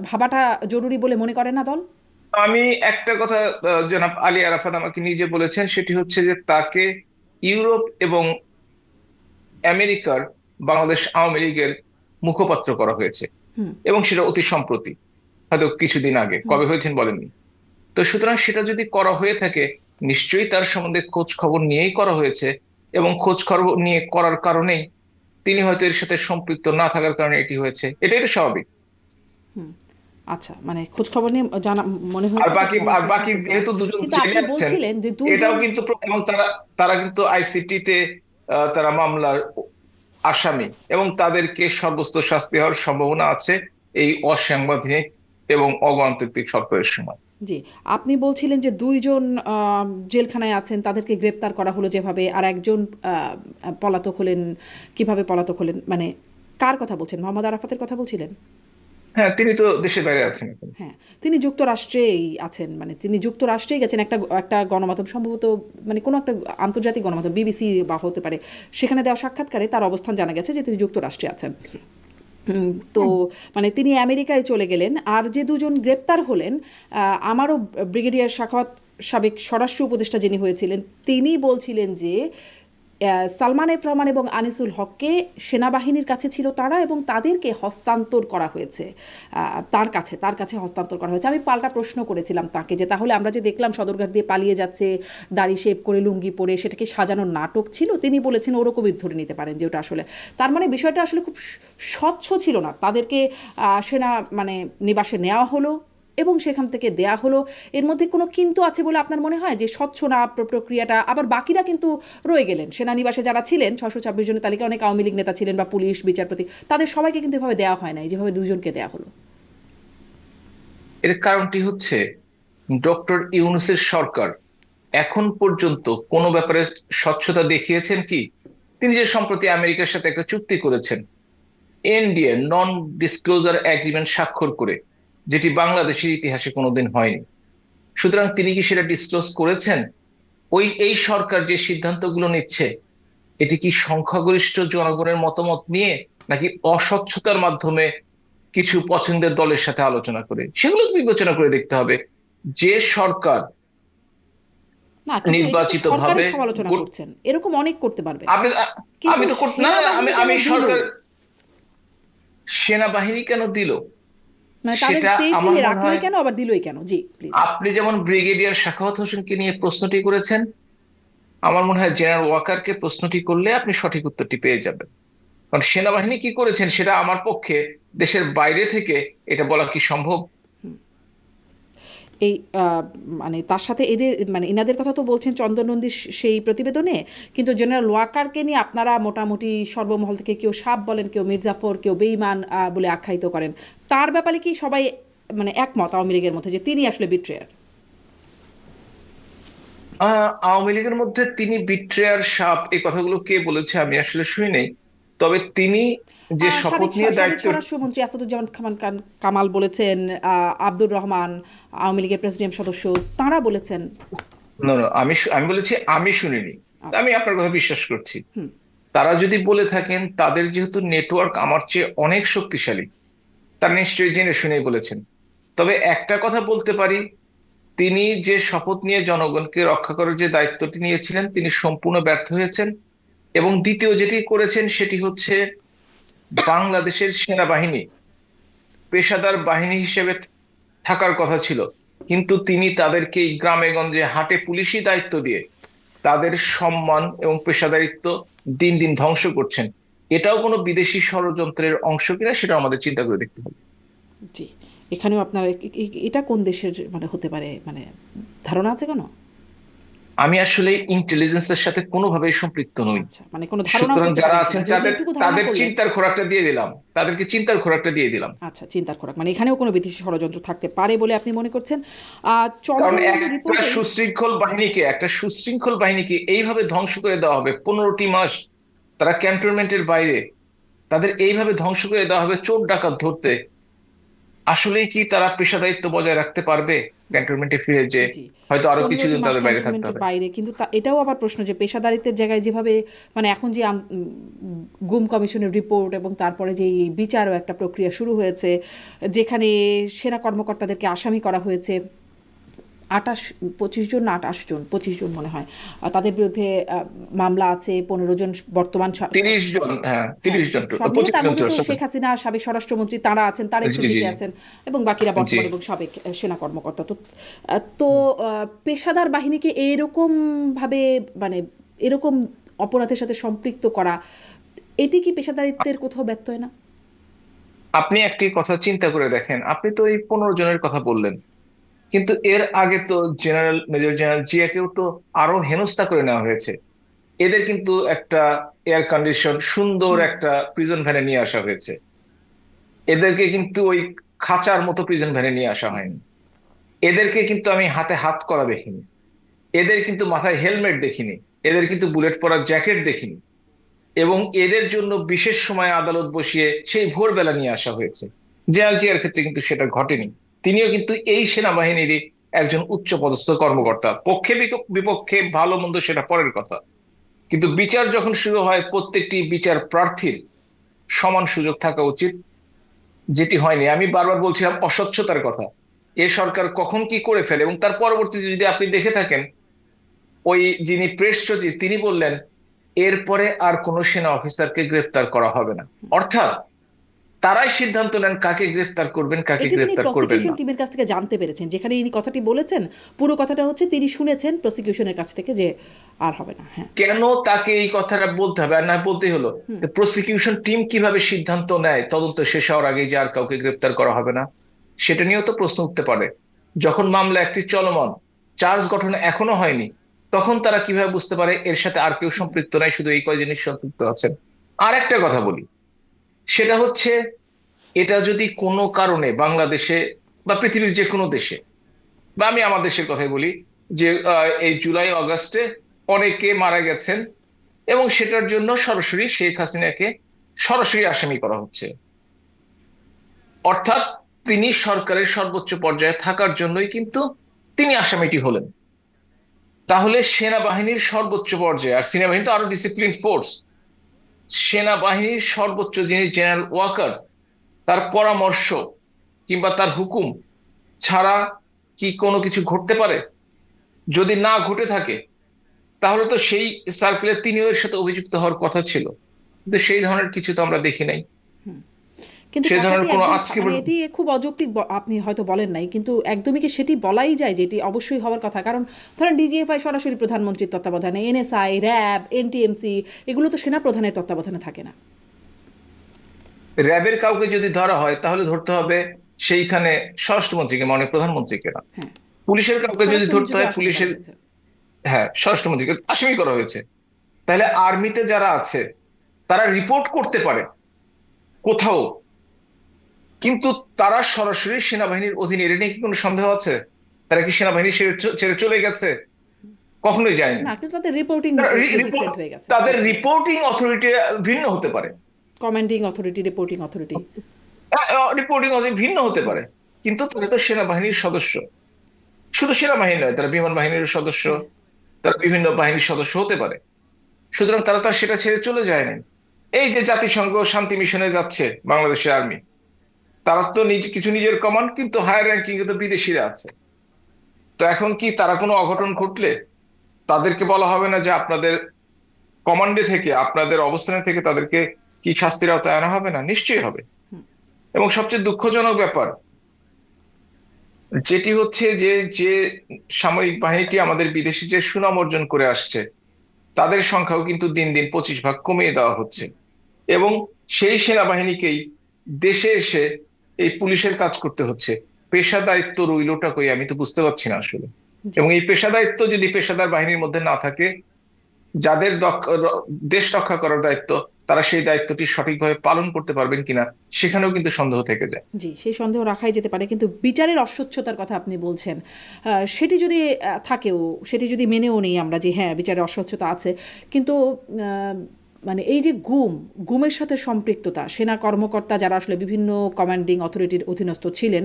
ভাবাটা জরুরি বলে মনে করে না দল? আমি একটা কথা জনাব আলী আরাফাত আমাকে নিজে বলেছেন, সেটি হচ্ছে যে তাকে ইউরোপ এবং আমেরিকার বাংলাদেশ আওয়ামী লীগের মুখপাত্র করা হয়েছে, হুম। এবং সেটা অতি সম্প্রতি, হয়তো কিছুদিন আগে, হুম। কবে হয়েছেন বলেননি। তো সুতরাং সেটা যদি করা হয়ে থাকে, নিশ্চয়ই তার সম্বন্ধে খোঁজ খবর নিয়েই করা হয়েছে, এবং খোঁজ খবর নিয়ে করার কারণেই তিনি হয়তো এর সাথে সম্পৃক্ত না থাকার কারণে এটি হয়েছে, এটাই তো স্বাভাবিক। হুম। আচ্ছা, মানে খোঁজ খবর নিয়ে জানা মনে আর হয়েছে যে বাকি আর সমস্যা বাকি সম্পর্কে। যেহেতু দুজন কিন্তু জেলে আপনি আছেন, বলছিলেন যে এটাও দুইজন। কিন্তু এবং তারা তারা কিন্তু আইসিটি তে তারা মামলার আসামি, এবং তাদেরকে সর্বোচ্চ শাস্তি হওয়ার সম্ভাবনা আছে এই অসাংবিধানিক এবং অগণতান্ত্রিক সরকারের সময়। জি। আপনি বলছিলেন যে দুইজন জেলখানায় আছেন, তাদেরকে গ্রেপ্তার করা হলো যেভাবে, আর একজন পলাতক হলেন। কিভাবে পলাতক হলেন, মানে কার কথা বলছেন? মোহাম্মদ আরাফাতের কথা বলছিলেন? হ্যাঁ, তিনি তো দেশের বাইরে আছেন এখন। হ্যাঁ, তিনি যুক্তরাষ্ট্রেই আছেন, মানে তিনি যুক্তরাষ্ট্রেই গেছেন, একটা একটা গণমাধ্যম সম্ভবত, মানে কোনো একটা আন্তর্জাতিক গণমাধ্যম, বিবিসি বা হতে পারে, সেখানে দেওয়া সাক্ষাৎকারে তার অবস্থান জানা গেছে যে তিনি যুক্তরাষ্ট্রে আছেন। তো মানে তিনি আমেরিকায় চলে গেলেন। আর যে দুজন গ্রেপ্তার হলেন, আমারও ব্রিগেডিয়ার সাখাওয়াত, সাবেক স্বরাষ্ট্র উপদেষ্টা যিনি হয়েছিলেন, তিনি বলছিলেন যে সালমান এফ রহমান এবং আনিসুল হককে সেনাবাহিনীর কাছে ছিল তারা, এবং তাদেরকে হস্তান্তর করা হয়েছে তার কাছে হস্তান্তর করা হয়েছে। আমি পাল্টা প্রশ্ন করেছিলাম তাকে যে তাহলে আমরা যে দেখলাম সদরঘাট দিয়ে পালিয়ে যাচ্ছে দাড়ি শেভ করে লুঙ্গি পরে, সেটা কি সাজানোর নাটক ছিল? তিনি বলেছেন ওরকমই ধরে নিতে পারেন যে ওটা আসলে, তার মানে বিষয়টা আসলে খুব স্বচ্ছ ছিল না। তাদেরকে সেনা মানে নিবাসে নেওয়া হলো এবং সেখান থেকে দেয়া হলো, এর মধ্যে কোনো কিন্তু আছে বলে আপনার মনে হয় যে স্বচ্ছ না প্রক্রিয়াটা? আবার বাকিরা কিন্তু রয়ে গেলেন সেনানিবাসে যারা ছিলেন, 626 জনের তালিকা অনেক আওয়ামী লীগ নেতা ছিলেন বা পুলিশ বিচারপতি, তাদের সবাইকে কিন্তু এভাবে দেওয়া হয় নাই যেভাবে দুজনকে দেওয়া হলো। এর কারণটি হচ্ছে ডক্টর ইউনূসের সরকার এখন পর্যন্ত কোনো ব্যাপারে স্বচ্ছতা দেখিয়েছেন কি? তিনি যে সম্প্রতি আমেরিকার সাথে একটা চুক্তি করেছেন, এনডিএ, নন ডিসক্লোজার এগ্রিমেন্ট স্বাক্ষর করে, যেটি বাংলাদেশের ইতিহাসে কোনোদিন হয়নি। সুতরাং তিনি কি সেটা ডিসক্লোজ করেছেন? এই সরকার যে সিদ্ধান্তগুলো নিচ্ছে, এটি কি সংখ্যাগরিষ্ঠ জনগণের মতামত নিয়ে, নাকি অস্বচ্ছতার মাধ্যমে কিছু পছন্দের দলের সাথে আলোচনা করে? সেগুলো তো বিবেচনা করে দেখতে হবে। যে সরকার না, কিন্তু এটা তো নির্বাচিত ভাবে সরকারের সমালোচনা করছেন, এরকম অনেক করতে পারবে, আমি কিন্তু আমি তো না না, আমি সেনাবাহিনী কেন আমি দিল? সরকার সেনাবাহিনী কেন দিল মানে তাদের সেটা আমার সেফলি মনে হয়, রাখলোই কেন, আবার দিলই কেন? জি প্লিজ। আপনি যেমন ব্রিগেডিয়ার সাখাওয়াত হোসেনকে নিয়ে প্রশ্নটি করেছেন, আমার মনে হয় জেনারেল ওয়াকারকে প্রশ্নটি করলে আপনি সঠিক উত্তরটি পেয়ে যাবেন। কারণ সেনাবাহিনী কি করেছেন সেটা আমার পক্ষে দেশের বাইরে থেকে এটা বলা কি সম্ভব? এই মানে তার সাথে এদের মানে এনাদের কথা তো বলছেন চন্দন নন্দীর সেই প্রতিবেদনে, কিন্তু জেনারেল ওয়াকারকে নিয়ে আপনারা মোটামুটি সর্বমহল থেকে কেউ সাপ বলেন, কেউ মির্জাফর, কেউ বেঈমান বলে আখ্যায়িত করেন। তার ব্যাপারে কি সবাই মানে একমত আওয়ামী লীগের মধ্যে যে তিনি আসলে বিট্রেয়ার? আওয়ামী লীগের মধ্যে তিনি বিট্রেয়ার, সাপ, এই কথাগুলো কে বলেছে আমি আসলে শুনি নাই। তবে তিনি যে শপথ সাবেক নিয়ে সাবেক দায়িত্ব, স্বরাষ্ট্রমন্ত্রী আসাদুজ্জামান খান কামাল বলেছেন, আব্দুর রহমান আওয়ামী লীগের প্রেসিডিয়াম সদস্য, তারা বলেছেন। না না, আমি বলেছি আমি শুনিনি। তা আচ্ছা। আমি আপনার কথা বিশ্বাস করছি। হুম। তারা যদি বলে থাকেন, তাদের যেহেতু নেটওয়ার্ক আমার চেয়ে অনেক শক্তিশালী, তারা নিশ্চয়ই জেনে শুনেই বলেছেন। তবে একটা কথা বলতে পারি, তিনি যে শপথ নিয়ে জনগণকে রক্ষা করার যে দায়িত্বটি নিয়েছিলেন, তিনি সম্পূর্ণ ব্যর্থ হয়েছেন। এবং দ্বিতীয় যেটি করেছেন সেটি হচ্ছে, বাংলাদেশের সেনাবাহিনী পেশাদার বাহিনী হিসেবে থাকার কথা ছিল, কিন্তু তিনি তাদেরকে এই গ্রামে গঞ্জে হাটে পুলিশি দায়িত্ব দিয়ে তাদের সম্মান এবং পেশাদারিত্ব দিন দিন ধ্বংস করছেন। এটাও কোনো বিদেশি ষড়যন্ত্রের অংশ কিনা সেটা আমাদের চিন্তা করে দেখতে হবে। জি, এখানেও আপনার এটা কোন দেশের মানে হতে পারে, মানে ধারণা আছে কোনো? আমি আসলে ইন্টেলিজেন্সের সাথে কোনোভাবেই সম্পৃক্ত নই। আচ্ছা, মানে কোনো ধারণাও সুতরাং করতে যারা পারেন আছেন কিনা, যেহেতু তাদের এটুকু ধারণা তাদের করলেন। চিন্তার খোরাকটা দিয়ে দিলাম, তাদেরকে চিন্তার খোরাকটা দিয়ে দিলাম। আচ্ছা, চিন্তার খোরাক, মানে এখানেও কোনো বিদেশি ষড়যন্ত্র থাকতে পারে বলে আপনি মনে করছেন। কারণ চন্দ্রনন্দী একটা রিপোর্টে। সুশৃঙ্খল বাহিনীকে এইভাবে ধ্বংস করে দেওয়া হবে 15টি মাস, তারা ক্যান্টনমেন্টের বাইরে, তাদের এইভাবে ধ্বংস করে দেওয়া হবে চোর ডাকাত ধরতে। আসলেই কি তারা পেশাদারিত্ব বজায় রাখতে পারবে ক্যান্টনমেন্টে ফিরে, যে জি, হয়তো আরো 15টি কিছুদিন মাস তাদের বাইরে থাকতে ক্যান্টনমেন্টের হবে? বাইরে, কিন্তু এটাও আবার প্রশ্ন যে পেশাদারিত্বের জায়গায় যেভাবে মানে এখন যে গুম কমিশনের রিপোর্ট এবং তারপরে যে এই বিচারও একটা প্রক্রিয়া শুরু হয়েছে, যেখানে সেনা কর্মকর্তাদেরকে আসামি করা হয়েছে 25 জন না 28 জন, 25 জন মনে হয়, তাদের বিরুদ্ধে মামলা আছে, 15 জন বর্তমান 30 জন, হ্যাঁ হ্যাঁ, 30 জন, সব মিলে 25 তার জন মধ্যে তো sorry। শেখ হাসিনা সাবেক স্বরাষ্ট্রমন্ত্রী তারা আছেন, তারেক জি জি সিদ্দিকী আছেন, এবং বাকিরা জি। বর্তমান এবং সাবেক সেনা কর্মকর্তা। তো পেশাদার বাহিনীকে এরকম ভাবে মানে এরকম অপরাধের সাথে সম্পৃক্ত করা, এটি কি পেশাদারিত্বের কোথাও ব্যত্যয় না? আপনি একটি কথা চিন্তা করে দেখেন, আপনি তো এই 15 জনের কথা বললেন, কিন্তু এর আগে তো মেজর জেনারেল জিয়াকেও তো আরো হেনস্থা করে নেওয়া হয়েছে। এদের কিন্তু একটা এয়ার কন্ডিশন সুন্দর হুম। একটা প্রিজন ভ্যানে নিয়ে আসা হয়েছে, এদেরকে কিন্তু ওই খাঁচার মতো প্রিজন ভ্যানে নিয়ে আসা হয়নি। এদেরকে কিন্তু আমি হাতে হাত করা দেখিনি, এদের কিন্তু মাথায় হেলমেট দেখিনি, এদের কিন্তু বুলেট পরা জ্যাকেট দেখিনি। এবং এদের জন্য বিশেষ সময়ে আদালত বসিয়ে সেই ভোরবেলা নিয়ে আসা হয়েছে। জেনারেল জিয়ার ক্ষেত্রে কিন্তু সেটা ঘটেনি। তিনিও কিন্তু এই সেনাবাহিনীরই একজন উচ্চ পদস্থ কর্মকর্তা। পক্ষে বিপক্ষে ভালো মন্দ সেটা পরের কথা, কিন্তু বিচার যখন শুরু হয় প্রত্যেকটি বিচার প্রার্থীর সমান সুযোগ থাকা উচিত, যেটি হয়নি। আমি বারবার বলছিলাম অস্বচ্ছতার কথা, এ সরকার কখন কি করে ফেলে। এবং তার পরবর্তীতে যদি আপনি দেখে থাকেন, ওই যিনি প্রেস সচিব তিনি বললেন এরপরে আর কোনো সেনা অফিসারকে গ্রেপ্তার করা হবে না। অর্থাৎ তারাই সিদ্ধান্ত নেন কাকে গ্রেপ্তার করবেন, কাকে এটি তিনি গ্রেপ্তার করবেন প্রসিকিউশন না। টিমের কাছ থেকে জানতে পেরেছেন, যেখানে ইনি কথাটি বলেছেন পুরো কথাটা হচ্ছে তিনি শুনেছেন প্রসিকিউশনের কাছ থেকে যে আর হবে না। হ্যাঁ। কেন তাকে এই কথাটা বলতে হবে? আর না বলতেই হলো। হুম। প্রসিকিউশন টিম কিভাবে সিদ্ধান্ত নেয় তদন্ত শেষ হওয়ার আগে যে আর কাউকে গ্রেপ্তার করা হবে না? সেটা নিয়েও তো প্রশ্ন উঠতে পারে। যখন মামলা একটি চলমান, চার্জ গঠন এখনো হয়নি, তখন তারা কিভাবে বুঝতে পারে এর সাথে আর কেউ সম্পৃক্ত নাই, শুধু এই কয়জনই সম্পৃক্ত আছেন? আর একটা কথা বলি, সেটা হচ্ছে এটা যদি কোনো কারণে বাংলাদেশে বা পৃথিবীর যে কোনো দেশে, বা আমি আমার দেশের কথাই বলি, যে এই জুলাই আগস্টে অনেকে মারা গেছেন এবং সেটার জন্য সরাসরি শেখ হাসিনাকে সরাসরি আসামি করা হচ্ছে, অর্থাৎ তিনি সরকারের সর্বোচ্চ পর্যায়ে থাকার জন্যই কিন্তু তিনি আসামিটি হলেন। তাহলে সেনাবাহিনীর সর্বোচ্চ পর্যায়ে, আর সেনাবাহিনী তো আরো ডিসিপ্লিন ফোর্স, সেনাবাহিনীর সর্বোচ্চ যিনি জেনারেল ওয়াকার, তার পরামর্শ কিংবা তার হুকুম ছাড়া কি কোনো কিছু ঘটতে পারে? যদি না ঘটে থাকে তাহলে তো সেই সার্কেলে তিনিও এর সাথে অভিযুক্ত হওয়ার কথা ছিল, কিন্তু সেই ধরনের কিছু তো আমরা দেখি নাই। কিন্তু সেই কথাটি ধরনের কোনো একদম আজকে মানে এটি খুব অযৌক্তিক, আপনি হয়তো বলেন নাই, কিন্তু একদমই কি সেটি বলাই যায় যে এটি অবশ্যই হওয়ার কথা? কারণ ধরেন ডিজিএফআই সরাসরি প্রধানমন্ত্রীর তত্ত্বাবধানে, এনএসআই, র্যাব, এনটিএমসি এগুলো তো সেনা প্রধানের তত্ত্বাবধানে থাকে না। র্যাবের কাউকে যদি ধরা হয় তাহলে ধরতে হবে সেইখানে স্বরাষ্ট্রমন্ত্রীকে, মানে প্রধানমন্ত্রীকে না। হ্যাঁ। পুলিশের কাউকে যদি ধরতে স্বরাষ্ট্রমন্ত্রীকে হয় আসামি করা পুলিশের, হয়েছে। হ্যাঁ, স্বরাষ্ট্রমন্ত্রীকে আসামি করা হয়েছে। তাহলে আর্মিতে যারা আছে তারা রিপোর্ট করতে পারে কোথাও, কিন্তু তারা সরাসরি সেনাবাহিনীর অধীনে, এটা নিয়ে কি কোনো সন্দেহ আছে? তারা কি সেনাবাহিনী ছেড়ে ছেড়ে চলে গেছে? কখনোই যায়নি। না, কিন্তু তাদের রিপোর্টিং তারা ডিফারেন্ট হয়ে গেছে। তাদের রিপোর্টিং অথরিটি ভিন্ন হতে পারে, commanding authority, reporting authority. Reporting authority ভিন্ন হতে পারে, কিন্তু তারা তো সেনাবাহিনীর সদস্য। শুধু সেনাবাহিনী নয়, তারা বিমান বাহিনীর সদস্য, হ্যাঁ। তারা বিভিন্ন বাহিনীর সদস্য হতে পারে। সুতরাং তারা তো আর সেটা ছেড়ে চলে যায়নি। এই যে জাতিসংঘ শান্তি মিশনে যাচ্ছে বাংলাদেশের আর্মি, তারা তো কিছু নিজের কমান্ড, কিন্তু হায়ার র্যাঙ্কিং এ তো বিদেশিরা আছে। তো এখন কি তারা কোনো অঘটন ঘটলে তাদেরকে বলা হবে না যে আপনাদের কমান্ডে থেকে, আপনাদের অবস্থানে থেকে তাদেরকে কি শাস্তির আওতায় আনা হবে না? নিশ্চয়ই হবে। এবং সবচেয়ে দুঃখজনক ব্যাপার যেটি হচ্ছে যে যে সামরিক বাহিনীটি আমাদের বিদেশে যে সুনাম অর্জন করে আসছে, তাদের সংখ্যাও কিন্তু দিন দিন 25 ভাগ কমিয়ে দেওয়া হচ্ছে। এবং সেই সেনাবাহিনীকেই দেশে এসে এই পুলিশের কাজ করতে হচ্ছে। পেশাদারিত্ব রইলটা কই, আমি তো বুঝতে পারছি না আসলে। জি। এবং এই পেশাদারিত্ব যদি পেশাদার বাহিনীর মধ্যে না থাকে, যাদের দেশ রক্ষা করার দায়িত্ব, তারা সেই দায়িত্বটি সঠিকভাবে পালন করতে পারবেন কিনা, সেখানেও কিন্তু সন্দেহ থেকে যায়। জি, সেই সন্দেহ রাখাই যেতে পারে, কিন্তু বিচারের অস্বচ্ছতার কথা আপনি বলছেন, সেটি যদি থাকেও, সেটি যদি মেনেও নেই আমরা যে হ্যাঁ বিচারের অস্বচ্ছতা আছে, কিন্তু মানে এই যে গুমের সাথে সম্পৃক্ততা, সেনা কর্মকর্তা যারা আসলে বিভিন্ন কমান্ডিং অথরিটির অধীনস্থ ছিলেন,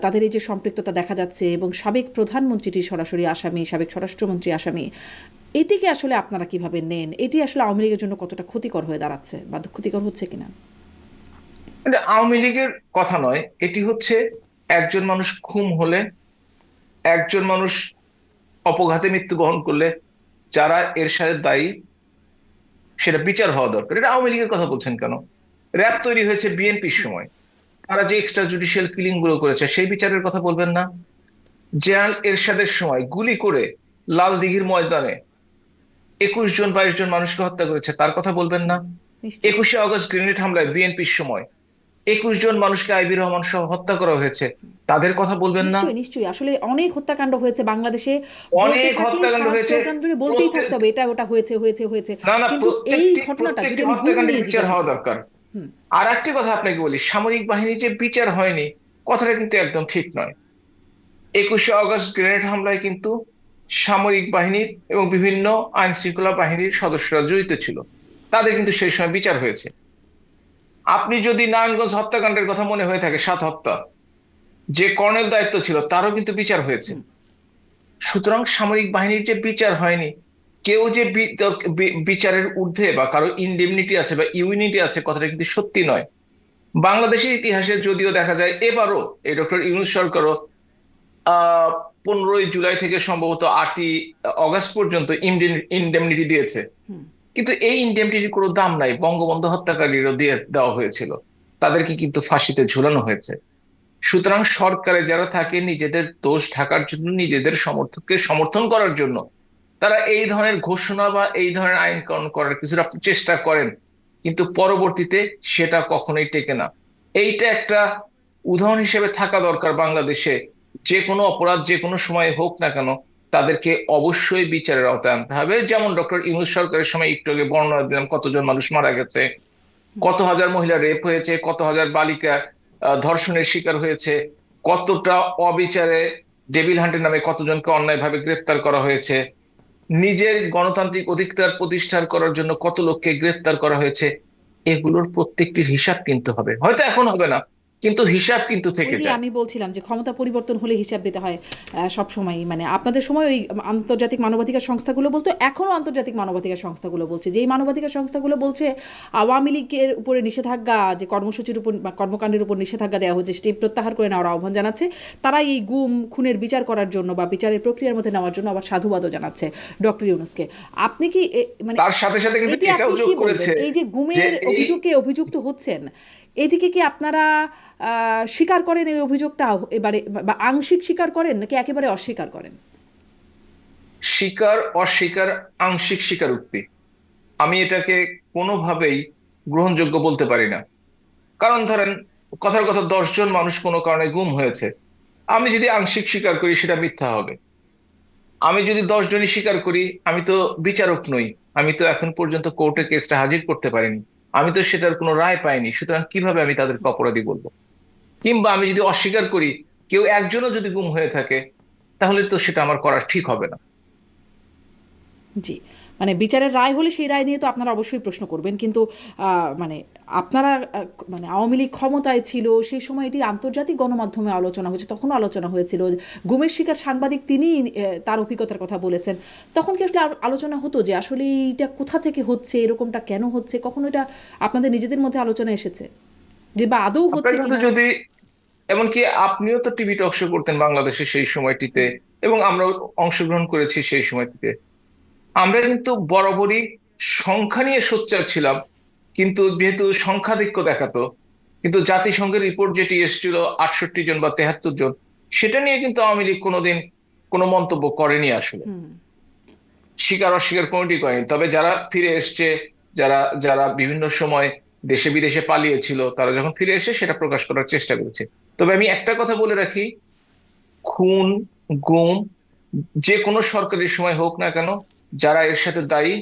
তাদের এই যে সম্পৃক্ততা দেখা যাচ্ছে, এবং সাবেক প্রধানমন্ত্রীটি সরাসরি আসামি, সাবেক স্বরাষ্ট্রমন্ত্রী আসামি, এটিকে আসলে আপনারা কিভাবে নেন? এটি আসলে আওয়ামী লীগের জন্য কতটা ক্ষতিকর হয়ে দাঁড়াচ্ছে বা ক্ষতিকর হচ্ছে কিনা? এটা আওয়ামী লীগের কথা নয়, এটি হচ্ছে একজন মানুষ খুন হলে, একজন মানুষ অপঘাতে মৃত্যুবরণ করলে যারা এর সাথে দায়ী, সেটা বিচার হওয়া দরকার। এটা আওয়ামী লীগের কথা বলছেন কেন? র্যাব তৈরি হয়েছে বিএনপির সময়, তারা যে এক্সট্রা জুডিশিয়াল কিলিং গুলো করেছে সেই বিচারের কথা বলবেন না? জেনারেল এরশাদের সময় গুলি করে লাল দিঘির ময়দানে 21 জন 22 জন মানুষকে হত্যা করেছে, তার কথা বলবেন না? নিশ্চয়ই। 21শে আগস্ট গ্রেনেড হামলায় বিএনপির সময় 21 জন মানুষকে আইবি রহমান সহ হত্যা করা হয়েছে, তাদের কথা বলবেন না? নিশ্চয়ই, নিশ্চয়ই। আসলে অনেক হত্যাকাণ্ড হয়েছে বাংলাদেশে, বলতে অনেক থাকলে হত্যাকাণ্ড সারা হয়েছে। প্রোগ্রাম জুড়ে বলতেই প্রত্যেক থাকতে হবে এটা ওটা হয়েছে হয়েছে হয়েছে। না না, কিন্তু এই প্রত্যেকটি ঘটনাটা যদি প্রত্যেকটি আমি গুম হত্যাকাণ্ডের নিয়ে বিচার জিজ্ঞাসা হওয়া করি। দরকার। হুম। আর একটি কথা আপনাকে বলি, সামরিক বাহিনী যে বিচার হয়নি, কথাটা কিন্তু একদম ঠিক নয়। 21শে আগস্ট গ্রেনেড হামলায় কিন্তু সামরিক বাহিনীর এবং বিভিন্ন আইন শৃঙ্খলা বাহিনীর সদস্যরা জড়িত ছিল, তাদের কিন্তু সেই সময় বিচার হয়েছে। আপনি যদি নারায়ণগঞ্জ হত্যাকাণ্ডের কথা মনে হয়ে থাকে, 7 হত্যা, যে কর্নেল দায়িত্ব ছিল তারও কিন্তু বিচার হয়েছে। সুতরাং সামরিক বাহিনীর যে বিচার হয়নি, কেউ যে বিচারের ঊর্ধ্বে বা কারো ইনডেমনিটি আছে বা ইউনিটি আছে, কথাটা কিন্তু সত্যি নয়। বাংলাদেশের ইতিহাসে যদিও দেখা যায় এবারও এই ডক্টর ইউনূস সরকারও 15ই জুলাই থেকে সম্ভবত 8ই আগস্ট পর্যন্ত ইনডেমনিটি দিয়েছে, কিন্তু এই ইন্ডেমনিটির কোনো দাম নাই, বঙ্গবন্ধু হত্যাকারীরও দিয়ে দেওয়া হয়েছিল, তাদেরকে কিন্তু ফাঁসিতে ঝুলানো হয়েছে। সুতরাং সরকারে যারা থাকে নিজেদের দোষ ঢাকার জন্য, নিজেদের সমর্থককে সমর্থন করার জন্য তারা এই ধরনের ঘোষণা বা এই ধরনের আইন কানুন করার কিছু চেষ্টা করেন, কিন্তু পরবর্তীতে সেটা কখনোই টেকে না। এইটা একটা উদাহরণ হিসেবে থাকা দরকার বাংলাদেশে। যে কোনো অপরাধ যে কোনো সময় হোক না কেন, তাদেরকে অবশ্যই বিচারের আওতায় আনতে হবে। যেমন ডক্টর ইউনূস সরকারের সময় একটু আগে বর্ণনা দিলাম, কতজন মানুষ মারা গেছে, কত হাজার মহিলা রেপ হয়েছে, কত হাজার বালিকা ধর্ষণের শিকার হয়েছে, কতটা অবিচারে ডেভিল হান্টের নামে কতজনকে অন্যায়ভাবে গ্রেপ্তার করা হয়েছে, নিজের গণতান্ত্রিক অধিকার প্রতিষ্ঠা করার জন্য কত লোককে গ্রেপ্তার করা হয়েছে। এগুলোর প্রত্যেকটির হিসাব কিন্তু হবে, হয়তো এখন হবে না, কিন্তু হিসাব কিন্তু ওই থেকে যে যায়। আমি বলছিলাম যে ক্ষমতা পরিবর্তন হলে হিসাব দিতে হয় সব সময়, মানে আপনাদের সময় ওই আন্তর্জাতিক মানবাধিকার সংস্থাগুলো বলতো, এখনো আন্তর্জাতিক মানবাধিকার সংস্থাগুলো বলছে, যেই মানবাধিকার সংস্থাগুলো বলছে আওয়ামী লীগের উপরে নিষেধাজ্ঞা, যে কর্মসূচির উপর বা কর্মকাণ্ডের উপর নিষেধাজ্ঞা দেওয়া হচ্ছে সেটি প্রত্যাহার করে নেওয়ার আহ্বান জানাচ্ছে, তারা এই গুম খুনের বিচার করার জন্য বা বিচারের প্রক্রিয়ার মধ্যে নেওয়ার জন্য আবার সাধুবাদও জানাচ্ছে ডক্টর ইউনূসকে। আপনি কি মানে তার সাথে সাথে কিন্তু এটি এটাও আপনি যোগ কি বলবেন, করেছে এই যে যে গুমের এই অভিযোগে অভিযুক্ত হচ্ছেন, এটিকে কি আপনারা স্বীকার করেন এই অভিযোগটা এবারে, বা আংশিক স্বীকার করেন নাকি একেবারে অস্বীকার করেন? স্বীকার অস্বীকার, আংশিক স্বীকারোক্তি। আমি এটাকে কোনোভাবেই গ্রহণযোগ্য বলতে পারি না। কারণ ধরেন, কথার কথা 10 জন মানুষ কোনো কারণে গুম হয়েছে, আমি যদি আংশিক স্বীকার করি সেটা মিথ্যা হবে। আমি যদি 10 জনই স্বীকার করি, আমি তো বিচারক নই, আমি তো এখন পর্যন্ত কোর্টে কেসটা হাজির করতে পারিনি, আমি তো সেটার কোনো রায় পাইনি, সুতরাং কিভাবে আমি তাদেরকে অপরাধী বলবো? কিংবা আমি যদি অস্বীকার করি, কেউ একজনও যদি গুম হয়ে থাকে, তাহলে তো সেটা আমার করা ঠিক হবে না। জি, মানে বিচারের রায় হলে সেই রায় নিয়ে তো আপনারা অবশ্যই প্রশ্ন করবেন, কিন্তু মানে আপনারা মানে আওয়ামী লীগ ক্ষমতায় ছিল সেই সময় এটি আন্তর্জাতিক গণমাধ্যমে আলোচনা হয়েছে, তখনও আলোচনা হয়েছিল। গুমের শিকার সাংবাদিক তিনি তার অভিজ্ঞতার কথা বলেছেন। তখন কি আসলে আলোচনা হতো যে আসলে এইটা কোথা থেকে হচ্ছে, এরকমটা কেন হচ্ছে? কখনো এটা আপনাদের নিজেদের মধ্যে আলোচনা এসেছে যে বা আদৌ আপনার হচ্ছে কিন্তু কিনা? যদি, এমনকি আপনিও তো টিভি টক শো করতেন বাংলাদেশে সেই সময়টিতে, এবং আমরা অংশগ্রহণ করেছি সেই সময়টিতে। আমরা কিন্তু বরাবরই সংখ্যা নিয়ে সোচ্চার ছিলাম, কিন্তু যেহেতু সংখ্যাধিক্য দেখাতো, কিন্তু জাতিসংঘের রিপোর্ট যেটি এসেছিল 68 জন বা 73 জন, সেটা নিয়ে কিন্তু আওয়ামী লীগ কোনোদিন কোনো মন্তব্য করেনি আসলে, হুম। স্বীকার অস্বীকার কোনোটি করেনি। তবে যারা ফিরে এসছে, যারা যারা বিভিন্ন সময় দেশে বিদেশে পালিয়েছিল, তারা যখন ফিরে এসে সেটা প্রকাশ করার চেষ্টা করেছে। তবে আমি একটা কথা বলে রাখি, খুন, গুম, যে কোনো সরকারের সময় হোক না কেন, যারা এর সাথে দায়ী,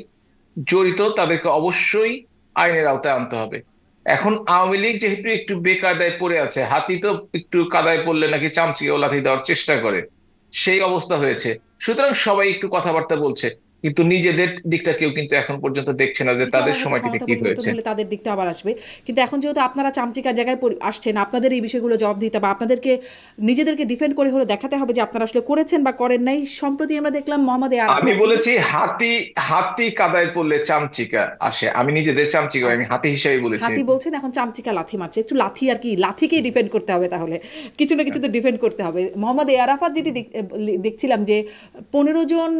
জড়িত, তাদেরকে অবশ্যই আইনের আওতায় আনতে হবে। এখন আওয়ামী লীগ যেহেতু একটু বেকায়দায় পড়ে আছে, হাতি তো একটু কাদায় পড়লে নাকি চামচিকে লাথি দেওয়ার চেষ্টা করে, সেই অবস্থা হয়েছে। সুতরাং সবাই একটু কথাবার্তা বলছে, কিন্তু নিজেদের দিকটা কেউ কিন্তু এখন পর্যন্ত দেখছে না যে একটু তাদের আবার হয়তো সময়টিতে ক্ষমতা কি পরিবর্তন হয়েছে। হলে তাদের দিকটা আবার আসবে। কিন্তু এখন যেহেতু আপনারা চামচিকার জায়গায় আসছেন, আপনাদের এই বিষয়গুলো জবাব দিতে বা আপনাদেরকে নিজেদেরকে ডিফেন্ড করে হলে দেখাতে হবে যে আপনারা আসলে করেছেন বা করেন নাই। সম্প্রতি আমরা দেখলাম মোহাম্মদ এ আমি আরাফাত তিনি। বলেছি হাতি, হাতি কাদায় পড়লে চামচিকা আসে, আমি নিজেদের চামচিকা, আমি আচ্ছা, হাতি হিসেবে বলেছি। হাতি বলছেন, এখন চামচিকা লাথি মারছে। একটু লাথি আর কি, লাথিকেই ডিফেন্ড করতে হবে তাহলে, কিছু না কিছু তো ডিফেন্ড করতে হবে। মোহাম্মদ এ আরাফাত যেটি দেখছিলাম যে 15 জন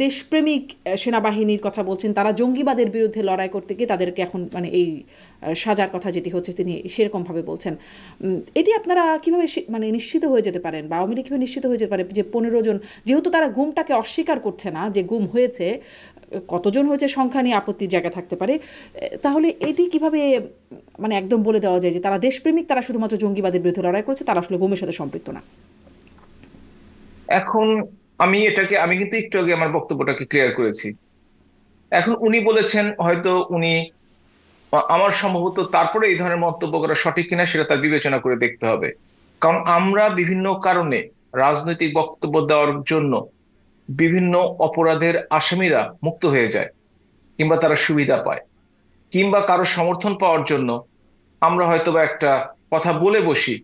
দেশপ্রেমিক সেনাবাহিনীর কথা বলছেন, তারা জঙ্গিবাদের বিরুদ্ধে লড়াই করতে গিয়ে তাদেরকে এখন মানে এই সাজার কথা যেটি হচ্ছে তিনি সেরকমভাবে বলছেন। এটি আপনারা কিভাবে মানে নিশ্চিত হয়ে যেতে পারেন বা আওয়ামী লীগ কিভাবে নিশ্চিত হয়ে যেতে পারে যে 15 জন, যেহেতু তারা গুমটাকে অস্বীকার করছে না যে গুম হয়েছে, কতজন হয়েছে সংখ্যা নিয়ে আপত্তির জায়গা থাকতে পারে, তাহলে এটি কিভাবে মানে একদম বলে দেওয়া যায় যে তারা দেশপ্রেমিক, তারা শুধুমাত্র জঙ্গিবাদের বিরুদ্ধে লড়াই করছে, তারা আসলে গুমের সাথে সম্পৃক্ত না? এখন আমি কিন্তু একটু আগে আমার বক্তব্যটাকে ক্লিয়ার করেছি। এখন উনি বলেছেন, হয়তো উনি বা আমার সম্ভবত তারপরে এই ধরনের মন্তব্য করা সঠিক কিনা সেটা তার বিবেচনা করে দেখতে হবে। কারণ আমরা বিভিন্ন কারণে রাজনৈতিক বক্তব্য দেওয়ার জন্য বিভিন্ন অপরাধের আসামিরা মুক্ত হয়ে যায়, কিংবা তারা সুবিধা পায়, কিংবা কারো সমর্থন পাওয়ার জন্য আমরা হয়তোবা একটা কথা বলে বসি,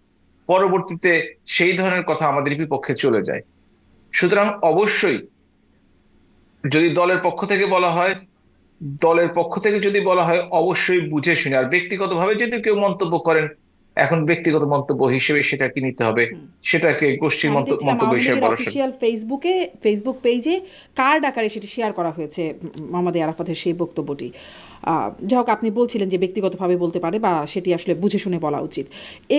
পরবর্তীতে সেই ধরনের কথা আমাদের বিপক্ষে চলে যায়। সুতরাং অবশ্যই যদি দলের পক্ষ থেকে বলা হয়, দলের পক্ষ থেকে যদি বলা হয়, অবশ্যই বুঝে শুনে। আর ব্যক্তিগতভাবে যদি কেউ মন্তব্য করেন, এখন ব্যক্তিগত মন্তব্য হিসেবে সেটাকে নিতে হবে, হুম। সেটাকে গোষ্ঠীর আমি দেখছিলাম মন্তব্য আওয়ামী হিসেবে লীগের বলা অফিসিয়াল ফেসবুক পেজে কার্ড আকারে সেটি শেয়ার করা হয়েছে, মোহাম্মদ আরাফাতের সেই বক্তব্যটি। যাই হোক, আপনি বলছিলেন যে ব্যক্তিগতভাবে বলতে পারে বা সেটি আসলে বুঝে শুনে বলা উচিত।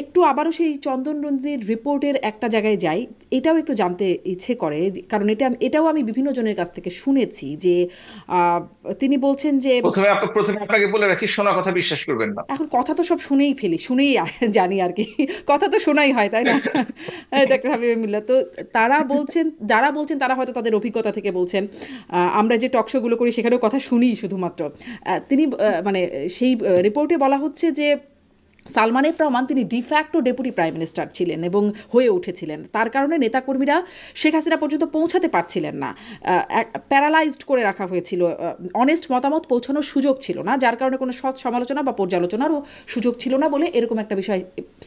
একটু আবারও সেই চন্দন নন্দীর রিপোর্টের একটা জায়গায় যাই, এটাও একটু জানতে ইচ্ছে করে, কারণ এটাও আমি বিভিন্ন জনের কাছ থেকে শুনেছি যে আহ, তিনি বলছেন যে প্রথমে আপনাকে বলে রাখি, শোনা কথা বিশ্বাস করবেন না। এখন কথা তো সব শুনেই ফেলি, শুনেই জানি আর কি, কথা তো শোনাই হয় তাই না? ডাক্তার হাবিবুল্লাহ তো যারা বলছেন তারা হয়তো তাদের অভিজ্ঞতা থেকে বলছেন। আমরা যে টকশোগুলো করি সেখানেও কথা শুনি শুধুমাত্র। তিনি মানে সেই রিপোর্টে বলা হচ্ছে যে সালমান এফ রহমান তিনি ডিফ্যাক্টো ডেপুটি প্রাইম মিনিস্টার ছিলেন এবং হয়ে উঠেছিলেন, তার কারণে নেতাকর্মীরা শেখ হাসিনা পর্যন্ত পৌঁছাতে পারছিলেন না, প্যারালাইজড করে রাখা হয়েছিল, অনেস্ট মতামত পৌঁছানোর সুযোগ ছিল না, যার কারণে কোনো সৎ সমালোচনা বা পর্যালোচনারও সুযোগ ছিল না বলে এরকম একটা বিষয়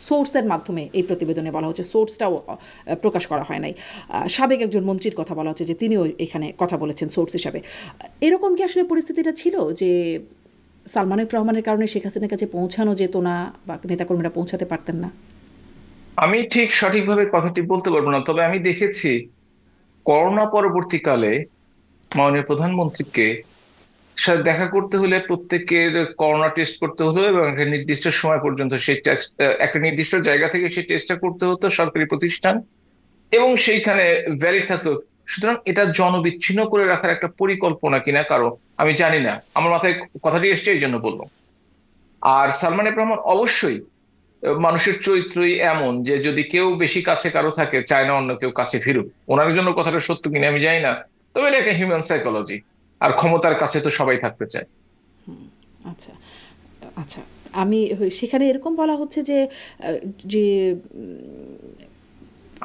সোর্সের মাধ্যমে এই প্রতিবেদনে বলা হচ্ছে। সোর্সটাও প্রকাশ করা হয় নাই। সাবেক একজন মন্ত্রীর কথা বলা হচ্ছে যে তিনিও এখানে কথা বলেছেন সোর্স হিসাবে। এরকম কি আসলে পরিস্থিতিটা ছিল যে সালমান এফ রহমানের কারণে শেখ হাসিনার কাছে পৌঁছানো যেত না বা নেতাকর্মীরা পৌঁছাতে পারতেন না? আমি ঠিক সঠিকভাবে কথাটি বলতে পারবো না, তবে আমি দেখেছি করোনা পরবর্তীকালে মাননীয় প্রধানমন্ত্রীকে সাথে দেখা করতে হলে প্রত্যেকের করোনা টেস্ট করতে হলো, এবং একটা নির্দিষ্ট সময় পর্যন্ত সেই টেস্ট, একটা নির্দিষ্ট জায়গা থেকে সেই টেস্টটা করতে হতো, সরকারি প্রতিষ্ঠান, এবং সেইখানে ভ্যালিড থাকতো। সুতরাং এটা জনবিচ্ছিন্ন করে রাখার একটা পরিকল্পনা কিনা কারো আমি জানি না, আমার মাথায় কথাটি এসছে এই জন্য বলবো। আর সালমান এফ রহমান অবশ্যই মানুষের চরিত্রই এমন যে যদি কেউ বেশি কাছে কারো থাকে, চায় না অন্য কেউ কাছে ফিরুক। ওনার জন্য কথাটা সত্য কিনা আমি জানি না, তবে এটা একটা হিউম্যান সাইকোলজি। আর ক্ষমতার কাছে তো সবাই থাকতে চায়। আচ্ছা, আচ্ছা। আমি সেখানে এরকম বলা হচ্ছে যে যে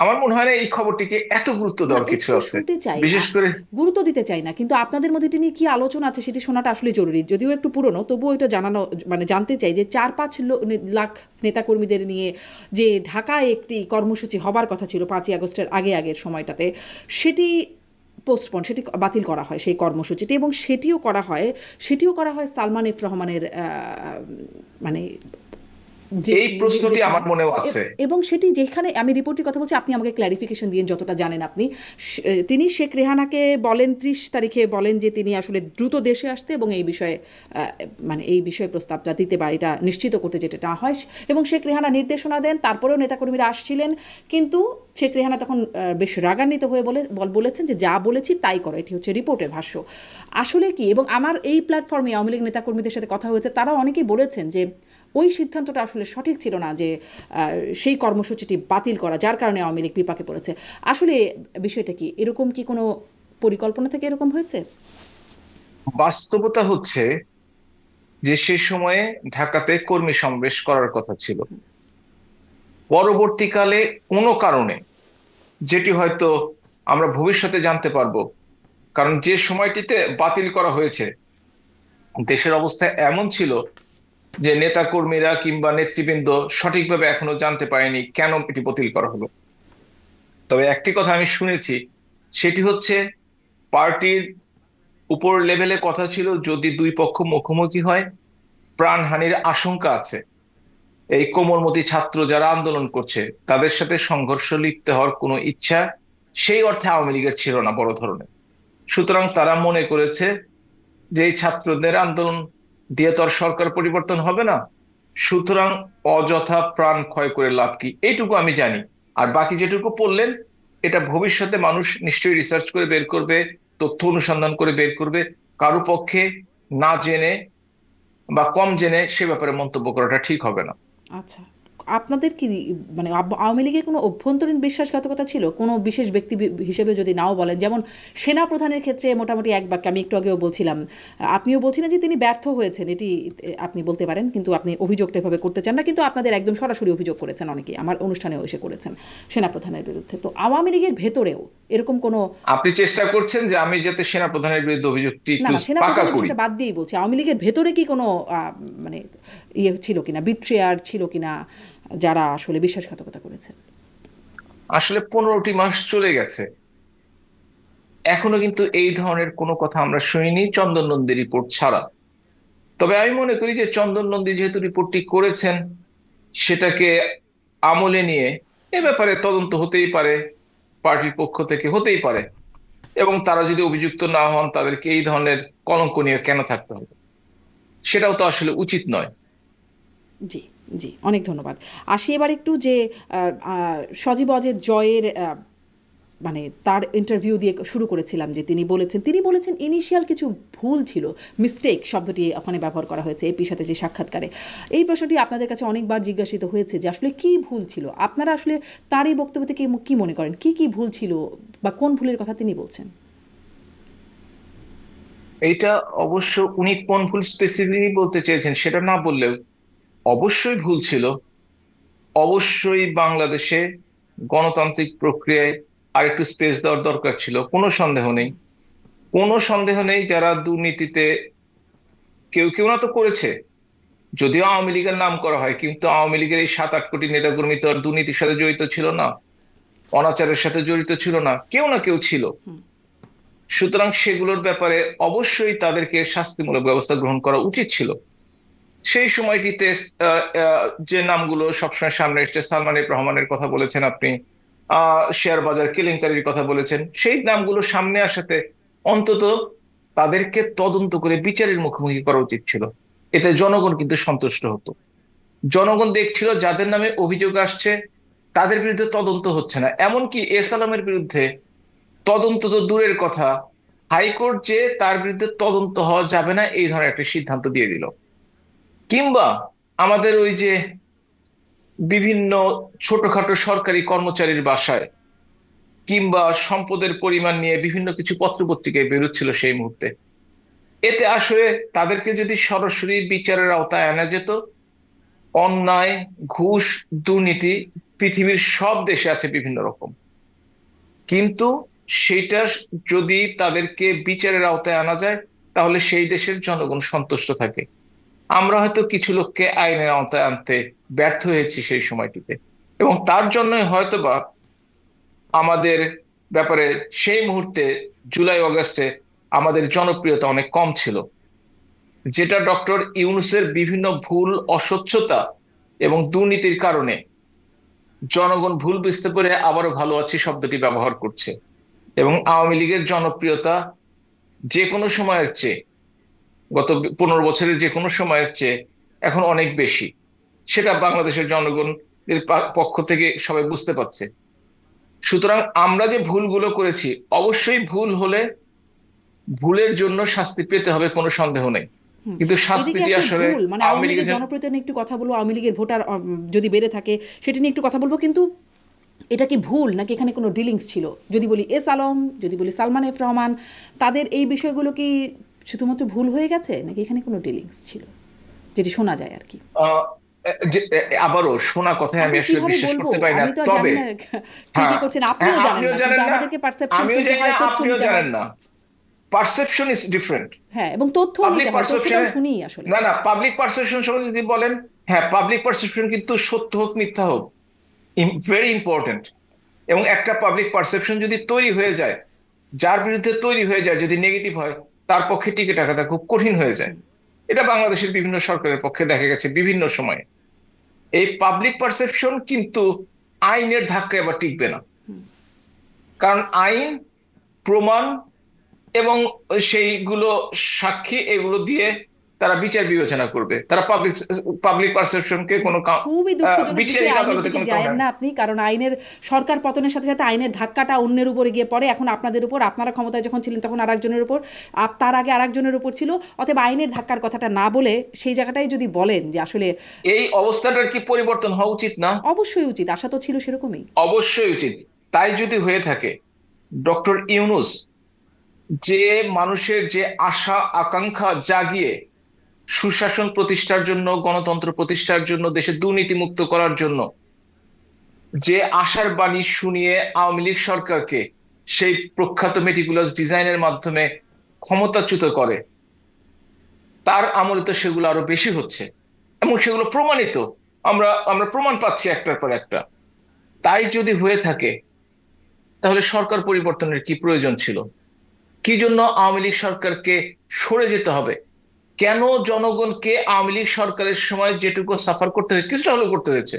আমার মনে হয় না এই খবরটিকে এত গুরুত্ব না, দেওয়ার কিছু একটু আছে, শুনতে চাই, বিশেষ করে। গুরুত্ব দিতে চাই না, কিন্তু আপনাদের মধ্যে এটি নিয়ে কি আলোচনা আছে সেটি শোনাটা আসলে জরুরি, যদিও একটু পুরনো তবুও এটা জানানো, মানে জানতে চাই যে 4-5 লাখ নেতাকর্মীদের নিয়ে যে ঢাকায় একটি কর্মসূচি হবার কথা ছিল 5ই আগস্টের আগের সময়টাতে, সেটি পোস্টপন, সেটি বাতিল করা হয় সেই কর্মসূচিটি, এবং সেটিও করা হয় সালমান এফ রহমানের মানে যে এই প্রশ্নটি আমার নির্দেশনায়। মনেও আছে। এবং সেটি যেখানে আমি রিপোর্টের কথা বলছি, আপনি আমাকে ক্ল্যারিফিকেশন দিন যতটা জানেন আপনি। তিনি শেখ রেহানাকে বলেন 30 তারিখে বলেন যে তিনি আসলে দ্রুত দেশে আসতে এবং এই বিষয়ে মানে এই বিষয়ে প্রস্তাবটা দিতে বা এটা নিশ্চিত করতে যেটা না হয়, এবং শেখ রেহানা নির্দেশনা দেন। তারপরেও নেতাকর্মীরা আসছিলেন, কিন্তু শেখ রেহানা তখন বেশ রাগান্বিত হয়ে বলেছেন যে যা বলেছি তাই করো। এটি হচ্ছে রিপোর্টের ভাষ্য। আসলে কি, এবং আমার এই প্ল্যাটফর্মে আওয়ামী লীগ নেতাকর্মীদের সাথে কথা হয়েছে, তারা অনেকেই বলেছেন যে ওই সিদ্ধান্তটা আসলে সঠিক ছিল না, যে সেই কর্মসূচিটি বাতিল করা, যার কারণে আওয়ামী লীগ বিপাকে পড়েছে। আসলে বিষয়টা কি, এরকম কি কোনো পরিকল্পনা থেকে এরকম হয়েছে? বাস্তবতা হচ্ছে যে সে সময়ে ঢাকাতে কর্মী সমাবেশ করার কথা ছিল, পরবর্তীকালে কোনো কারণে, যেটি হয়তো আমরা ভবিষ্যতে জানতে পারবো, কারণ যে সময়টিতে বাতিল করা হয়েছে দেশের অবস্থা এমন ছিল যে নেতা কর্মীরা কিংবা নেতৃবৃন্দ সঠিকভাবে এখনো জানতে পারেনি কেন এটি বাতিল করা হলো। তবে একটি কথা আমি শুনেছি, সেটি হচ্ছে পার্টির উপর লেভেলে কথা ছিল যদি দুই পক্ষ মুখোমুখি হয় প্রাণহানির আশঙ্কা আছে। এই কোমলমতি ছাত্র যারা আন্দোলন করছে তাদের সাথে সংঘর্ষ লিপ্ত হওয়ার কোনো ইচ্ছা সেই অর্থে আওয়ামী লীগের ছিল না বড় ধরনের। সুতরাং তারা মনে করেছে যে এই ছাত্রদের আন্দোলন দিয়ে তো আর সরকার পরিবর্তন হবে না, সুতরাং অযথা প্রাণ ক্ষয় করে লাভ কি, এইটুকু আমি জানি। আর বাকি যেটুকু পড়লেন এটা ভবিষ্যতে মানুষ নিশ্চয়ই রিসার্চ করে বের করবে, তথ্য অনুসন্ধান করে বের করবে। কারো পক্ষে না জেনে বা কম জেনে সে ব্যাপারে মন্তব্য করাটা ঠিক হবে না। আচ্ছা, আপনাদের কি মানে আওয়ামী লীগের কোনো অভ্যন্তরীণ বিশ্বাসঘাতকতা ছিল কোনো বিশেষ ব্যক্তি হিসেবে যদি নাও বলেন, যেমন সেনা প্রধানের ক্ষেত্রে মোটামুটি এক বাক্যে আমি একটু আগেও বলছিলাম, আপনিও বলছিলেন যে তিনি ব্যর্থ হয়েছেন, এটি আপনি বলতে পারেন, কিন্তু আপনি অভিযোগটা এভাবে করতে চান না, কিন্তু আপনাদের একদম সরাসরি অভিযোগ করেছেন অনেকেই, আমার অনুষ্ঠানেও এসে করেছেন সেনা প্রধানের বিরুদ্ধে। তো আওয়ামী লীগের ভেতরেও এরকম কোনো, আপনি চেষ্টা করছেন যে আমি যাতে সেনা প্রধানের বিরুদ্ধে অভিযোগটি না একটু না, সেনা পাকা প্রধানের করি। বিষয়টা বাদ দিয়েই বলছি, আওয়ামী লীগের ভেতরে কি কোনো মানে ইয়ে ছিল কিনা, বিট্রেয়ার ছিল কিনা, যারা আসলে বিশ্বাসঘাতকতা করেছে? আসলে 15টি মাস চলে গেছে, এখনো কিন্তু এই ধরনের কোনো কথা আমরা শুনিনি চন্দন নন্দী রিপোর্ট ছাড়া। তবে আমি মনে করি যে চন্দন নন্দী যেহেতু রিপোর্টটি করেছেন, সেটাকে আমলে নিয়ে এ ব্যাপারে তদন্ত হতেই পারে, পার্টির পক্ষ থেকে হতেই পারে, এবং তারা যদি অভিযুক্ত না হন তাদেরকে এই ধরনের কলঙ্ক নিয়ে কেন থাকতে হবে, সেটাও তো আসলে উচিত নয়। জি, জি, অনেক ধন্যবাদ। আসি এবার একটু যে সজীব অজের জয়ের মানে তার ইন্টারভিউ দিয়ে শুরু করেছিলাম, যে তিনি বলেছেন ইনিশিয়াল কিছু ভুল ছিল, মিস্টেক শব্দটি ওখানে ব্যবহার করা হয়েছে এপির সাথে যে সাক্ষাৎকারে। এই প্রশ্নটি আপনাদের কাছে অনেকবার জিজ্ঞাসিত হয়েছে যে আসলে কি ভুল ছিল, আপনারা আসলে তার এই বক্তব্য থেকে কি মনে করেন, কি ভুল ছিল বা কোন ভুলের কথা তিনি বলছেন? এইটা অবশ্য উনি কোন ভুল স্পেসিফিকলি বলতে চেয়েছেন সেটা না বললেও অবশ্যই ভুল ছিল। অবশ্যই বাংলাদেশে গণতান্ত্রিক প্রক্রিয়ায় আর একটু স্পেস দেওয়ার দরকার ছিল, কোনো সন্দেহ নেই। কোনো সন্দেহ নেই, যারা দুর্নীতিতে কেউ কেউ না তো করেছে, যদিও আওয়ামী লীগের নাম করা হয়, কিন্তু আওয়ামী লীগের এই 7-8 কোটি নেতাকর্মী তো আর দুর্নীতির সাথে জড়িত ছিল না, অনাচারের সাথে জড়িত ছিল না, কেউ না কেউ ছিল। সুতরাং সেগুলোর ব্যাপারে অবশ্যই তাদেরকে শাস্তিমূলক ব্যবস্থা গ্রহণ করা উচিত ছিল। সেই সময়টিতে যে নামগুলো সবসময় সামনে এসছে, সালমান এফ রহমানের কথা বলেছেন আপনি, শেয়ার বাজার কেলেঙ্কারির কথা বলেছেন, সেই নামগুলো সামনে আসাতে অন্তত তাদেরকে তদন্ত করে বিচারের মুখোমুখি করা উচিত ছিল। এতে জনগণ কিন্তু সন্তুষ্ট হতো। জনগণ দেখছিল যাদের নামে অভিযোগ আসছে তাদের বিরুদ্ধে তদন্ত হচ্ছে না, এমনকি এস আলমের বিরুদ্ধে তদন্ত তো দূরের কথা, হাইকোর্ট যে তার বিরুদ্ধে তদন্ত হওয়া যাবে না এই ধরনের একটা সিদ্ধান্ত দিয়ে দিল। কিংবা আমাদের ওই যে বিভিন্ন ছোটখাটো সরকারি কর্মচারীর বাসায় কিংবা সম্পদের পরিমাণ নিয়ে বিভিন্ন কিছু পত্রপত্রিকায় বেরোচ্ছিল সেই মুহূর্তে, এতে আসলে তাদেরকে যদি সরাসরি বিচারের আওতায় আনা যেত, অন্যায়, ঘুষ, দুর্নীতি পৃথিবীর সব দেশে আছে বিভিন্ন রকম, কিন্তু সেটা যদি তাদেরকে বিচারের আওতায় আনা যায় তাহলে সেই দেশের জনগণ সন্তুষ্ট থাকে। আমরা হয়তো কিছু লোককে আইনের আওতায় আনতে ব্যর্থ হয়েছি সেই সময়টিতে, এবং তার জন্যই হয়তোবা আমাদের ব্যাপারে সেই মুহূর্তে জুলাই অগাস্টে আমাদের জনপ্রিয়তা অনেক কম ছিল, যেটা ডক্টর ইউনূসের বিভিন্ন ভুল, অস্বচ্ছতা এবং দুর্নীতির কারণে জনগণ ভুল বুঝতে পেরে আবারও ভালো আছি শব্দটি ব্যবহার করছে। এবং আওয়ামী লীগের জনপ্রিয়তা যে কোনো সময়ের চেয়ে, গত 15 বছরের যে কোনো সময়ের চেয়ে এখন অনেক বেশি, সেটা বাংলাদেশের জনগণের পক্ষ থেকে সবাই বুঝতে পারছে। সুতরাং আমরা যে ভুলগুলো করেছি, অবশ্যই ভুল হলে ভুলের জন্য শাস্তি পেতে হবে, কোনো সন্দেহ নেই, কিন্তু এদিকে শাস্তিটি আসলে আসলে ভুল মানে আওয়ামী আওয়ামী লীগের লীগের জনপ্রিয়তা নিয়ে একটু কথা বলবো, আওয়ামী লীগের ভোটার যদি বেড়ে থাকে সেটা নিয়ে একটু কথা বলবো, কিন্তু এটা কি ভুল নাকি এখানে কোনো ডিলিংস ছিল? যদি বলি এস আলম, যদি বলি সালমান এফ রহমান, তাদের এই বিষয়গুলো কি শুধুমাত্র ভুল হয়ে গেছে নাকি এখানে কোনো ডিলিংস ছিল, যেটি শোনা যায় আর কি? আহ, আবারও শোনা কথায় আমি এখন আসলে কিভাবে বিশ্বাস বলবো, করতে পারি না, আমি তো আর জানি তবে না কে কি হ্যাঁ, করছেন, হ্যাঁ, আপনিও জানেন আপনিও না, কিন্তু জানেন না, আমাদেরকে পারসেপশন আমিও শুনতে জানি না, হয়, তথ্য আপনিও নিতে হয়। জানেন না। Perception is different. হ্যাঁ, এবং তথ্যও পাবলিক নিতে হয়, তথ্যটাও পারসেপশনে, শুনি আসলে। না না, পাবলিক পারসেপশন সম্বন্ধে যদি বলেন, হ্যাঁ, পাবলিক পারসেপশন কিন্তু সত্য হোক মিথ্যা হোক ভেরি ইম্পর্টেন্ট। এবং একটা পাবলিক পারসেপশন যদি তৈরি হয়ে যায়, যার বিরুদ্ধে তৈরি হয়ে যায়, যদি নেগেটিভ হয়, তার পক্ষে টিকে থাকাটা খুব কঠিন হয়ে যায়। এটা বাংলাদেশের বিভিন্ন সরকারের পক্ষে দেখা গেছে বিভিন্ন সময়ে। এই পাবলিক পারসেপশন কিন্তু আইনের ধাক্কায় আবার টিকবে না, কারণ আইন, প্রমাণ এবং সেইগুলো সাক্ষী, এগুলো দিয়ে তারা বিচার বিবেচনা করবে। তারা পাবলিক পাবলিক পারসেপশনকে কোনো খুবই দুঃখজনক বিষয়, বিচারিক আইনের আদালতে দিকে কোনো যায়েন না আপনি, কারণ আইনের সরকার পতনের সাথে সাথে আইনের ধাক্কাটা অন্যের উপরে গিয়ে পড়ে, এখন আপনাদের উপর, আপনারা ক্ষমতায় যখন ছিলেন তখন আরেকজনের উপর, তার আগে আরেকজনের উপর ছিল। অতএব আইনের ধাক্কার কথাটা না বলে সেই জায়গাটাই যদি বলেন যে আসলে এই অবস্থাটার কি পরিবর্তন হওয়া উচিত না? অবশ্যই উচিত, আশা তো ছিল সেরকমই। অবশ্যই উচিত। তাই যদি হয়ে থাকে, ডক্টর ইউনূস যে মানুষের যে আশা আকাঙ্ক্ষা জাগিয়ে সুশাসন প্রতিষ্ঠার জন্য, গণতন্ত্র প্রতিষ্ঠার জন্য, দেশে দুর্নীতি মুক্ত করার জন্য যে আশার বাণী শুনিয়ে আওয়ামী লীগ সরকারকে সেই প্রখ্যাত মেটিকুলাস ডিজাইনের মাধ্যমে ক্ষমতাচ্যুত করে, তার আমলে তো সেগুলো আরো বেশি হচ্ছে এবং সেগুলো প্রমাণিত। আমরা আমরা প্রমাণ পাচ্ছি একটার পর একটা। তাই যদি হয়ে থাকে তাহলে সরকার পরিবর্তনের কি প্রয়োজন ছিল? কি জন্য আওয়ামী লীগ সরকারকে সরে যেতে হবে? কেন জনগণকে আওয়ামী লীগ সরকারের সময় যেটুকু সাফার করতে হয়েছে, কিছুটা হলেও করতে হয়েছে,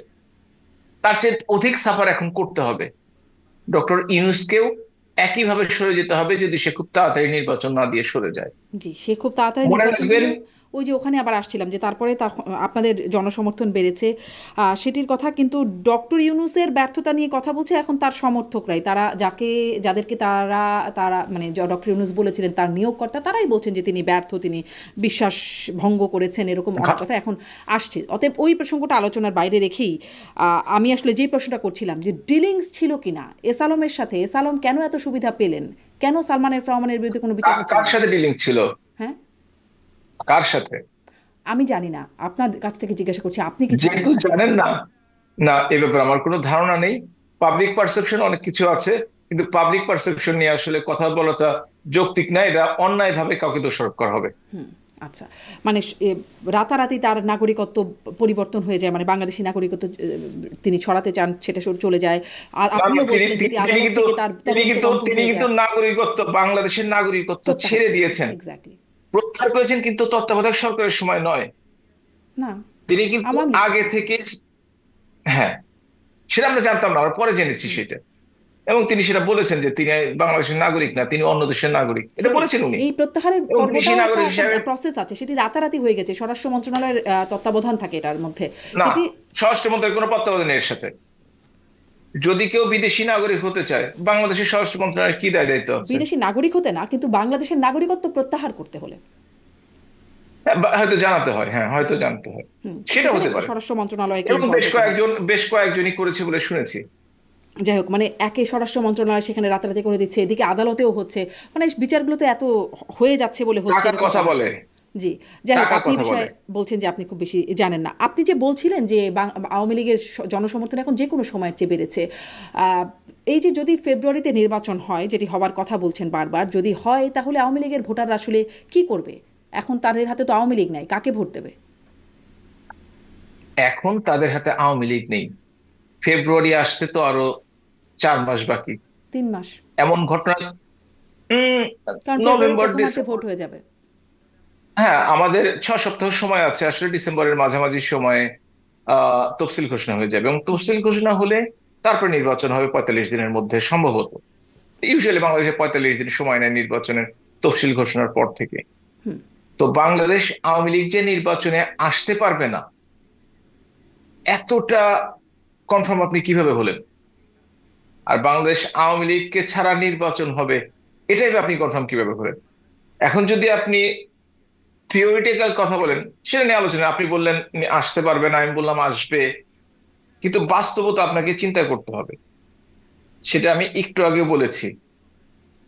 তার চেয়ে অধিক সাফার এখন করতে হবে। ডক্টর ইউনূসকেও একইভাবে সরে যেতে হবে যদি সে খুব তাড়াতাড়ি নির্বাচন না দিয়ে সরে যায়। জি, সে খুব তাড়াতাড়ি মনে নির্বাচন রাখবেন, দিলেও ওই যে ওখানে আবার আসছিলাম যে তারপরে তার আপনাদের জনসমর্থন বেড়েছে, সেটির কথা। কিন্তু ডক্টর ইউনূসের ব্যর্থতা নিয়ে কথা বলছে এখন তার সমর্থকরাই, তারা যাদেরকে তারা তারা মানে ডক্টর ইউনূস বলেছিলেন তার নিয়োগকর্তা, তারাই বলছেন যে তিনি ব্যর্থ, তিনি বিশ্বাস ভঙ্গ করেছেন, এরকম অনেক কথা এখন আসছে। অতএব ওই প্রসঙ্গটা আলোচনার বাইরে রেখেই আমি আসলে যেই প্রশ্নটা করছিলাম যে ডিলিংস ছিল কিনা এস আলমের সাথে, এস আলম কেন এত সুবিধা পেলেন, কেন সালমান এফ রহমানের বিরুদ্ধে কোনো বিচার হচ্ছে কার না? সাথে ডিলিং ছিল? হ্যাঁ, কার সাথে? আমি জানি না, আপনার কাছ থেকে জিজ্ঞাসা করছি, আপনি কিছু যেহেতু জেনে থাকলে। জানেন না, না এ ব্যাপারে আমার কোনো ধারণা নেই। পাবলিক পারসেপশন অনেক কিছু আছে, কিন্তু পাবলিক পারসেপশন নিয়ে আসলে কথা বলাটা যৌক্তিক না, এটা অন্যায় ভাবে কাউকে দোষারোপ করা হবে। হুম, আচ্ছা। মানে রাতারাতি তার নাগরিকত্ব পরিবর্তন হয়ে যায়, মানে বাংলাদেশি নাগরিকত্ব তিনি ছড়াতে চান, সেটা চলে যায়। আর না, আপনিও তিনি বলছিলেন তিনি যেটি তিনি আদালত কিন্তু থেকে তার তিনি তদন্ত কিন্তু গন্তুর তিনি হয়ে কিন্তু যায়, নাগরিকত্ব, বাংলাদেশের নাগরিকত্ব প্রত্যাহার ছেড়ে করেছেন। দিয়েছেন। এক্স্যাক্টলি। প্রত্যাহার করেছেন, কিন্তু তত্ত্বাবধায়ক সরকারের সময় নয়। না, তিনি কিন্তু আওয়ামী লীগ আগে সরকার। থেকে, হ্যাঁ, সেটা আমরা জানতাম না, আমরা পরে জেনেছি হুম, সেটা। এবং তিনি সেটা বলেছেন যে তিনি বাংলাদেশের নাগরিক না, তিনি অন্য দেশের নাগরিক, এটা সরি, বলেছেন উনি। এই প্রত্যাহারের এবং বিদেশি পর্বটাও নাগরিক একটা হিসাবে, প্রসেস আছে, সেটি রাতারাতি হয়ে গেছে, স্বরাষ্ট্র মন্ত্রণালয়ের তত্ত্বাবধান থাকে এটার মধ্যে। না, সেটি স্বরাষ্ট্রমন্ত্রীর কোনো তত্ত্বাবধান নেই এর সাথে। যদি কেউ বিদেশি নাগরিক হতে চায়, বাংলাদেশের স্বরাষ্ট্র মন্ত্রণালয়ের কি দায়িত্ব আছে? বিদেশি নাগরিক হতে না, কিন্তু বাংলাদেশের নাগরিকত্ব প্রত্যাহার করতে হলে হ্যাঁ, হয়তো জানাতে হয়, হ্যাঁ হয়তো জানতে হয়, সেটা সেখানে হতে পারে। স্বরাষ্ট্র মন্ত্রণালয়কে এবং ইনফর্ম করতে হয়। বেশ কয়েকজনই করেছে বলে শুনেছি। যাই হোক, মানে একে স্বরাষ্ট্র মন্ত্রণালয় সেখানে রাতারাতি করে দিচ্ছে, এদিকে আদালতেও হচ্ছে, মানে বিচারগুলো তো এত হয়ে যাচ্ছে বলে হচ্ছে টাকা এরকমটা কথা না। বলে, জি, যাই হোক, টাকা আপনি এই কথা বলে। বিষয়ে বলছেন যে আপনি খুব বেশি জানেন না। আপনি যে বলছিলেন যে আওয়ামী লীগের জনসমর্থন এখন যে কোনো সময়ের চেয়ে বেড়েছে, আহ, এই যে যদি ফেব্রুয়ারিতে নির্বাচন হয়, যেটি হবার কথা বলছেন বারবার, যদি হয় তাহলে আওয়ামী লীগের ভোটাররা আসলে কি করবে? এখন তাদের হাতে তো আওয়ামী লীগ নাই, কাকে ভোট দেবে? এখন তাদের হাতে আওয়ামী লীগ নেই, ফেব্রুয়ারি আসতে তো আরো 4 মাস বাকি। 3 মাস। এমন ঘটনা, উম, কারণ ফেব্রুয়ারির নভেম্বর প্রথমার্ধে ভোট ডিসেম্বর, হয়ে যাবে। হ্যাঁ আমাদের 6 সপ্তাহ সময় আছে, আসলে ডিসেম্বরের মাঝামাঝি সময়ে তফসিল ঘোষণা হয়ে যাবে, এবং তফসিল ঘোষণা হলে তারপর নির্বাচন হবে 45 দিনের মধ্যে সম্ভবত। ইউজুয়ালি বাংলাদেশে 45 দিন সময় নেয় নির্বাচনের তফসিল ঘোষণার পর থেকে। হুম। তো বাংলাদেশ আওয়ামী লীগ যে নির্বাচনে আসতে পারবে না, এতটা কনফার্ম আপনি কিভাবে হলেন? আর বাংলাদেশ আওয়ামী লীগকে ছাড়া নির্বাচন হবে, এটাই বা আপনি কনফার্ম কিভাবে হলেন? এখন যদি আপনি থিওরিটিক্যাল কথা বলেন, সেটা নিয়ে আলোচনা, আপনি বললেন আসতে পারবে না, আমি বললাম আসবে, কিন্তু বাস্তবতা আপনাকে চিন্তা করতে হবে। সেটা আমি একটু আগে বলেছি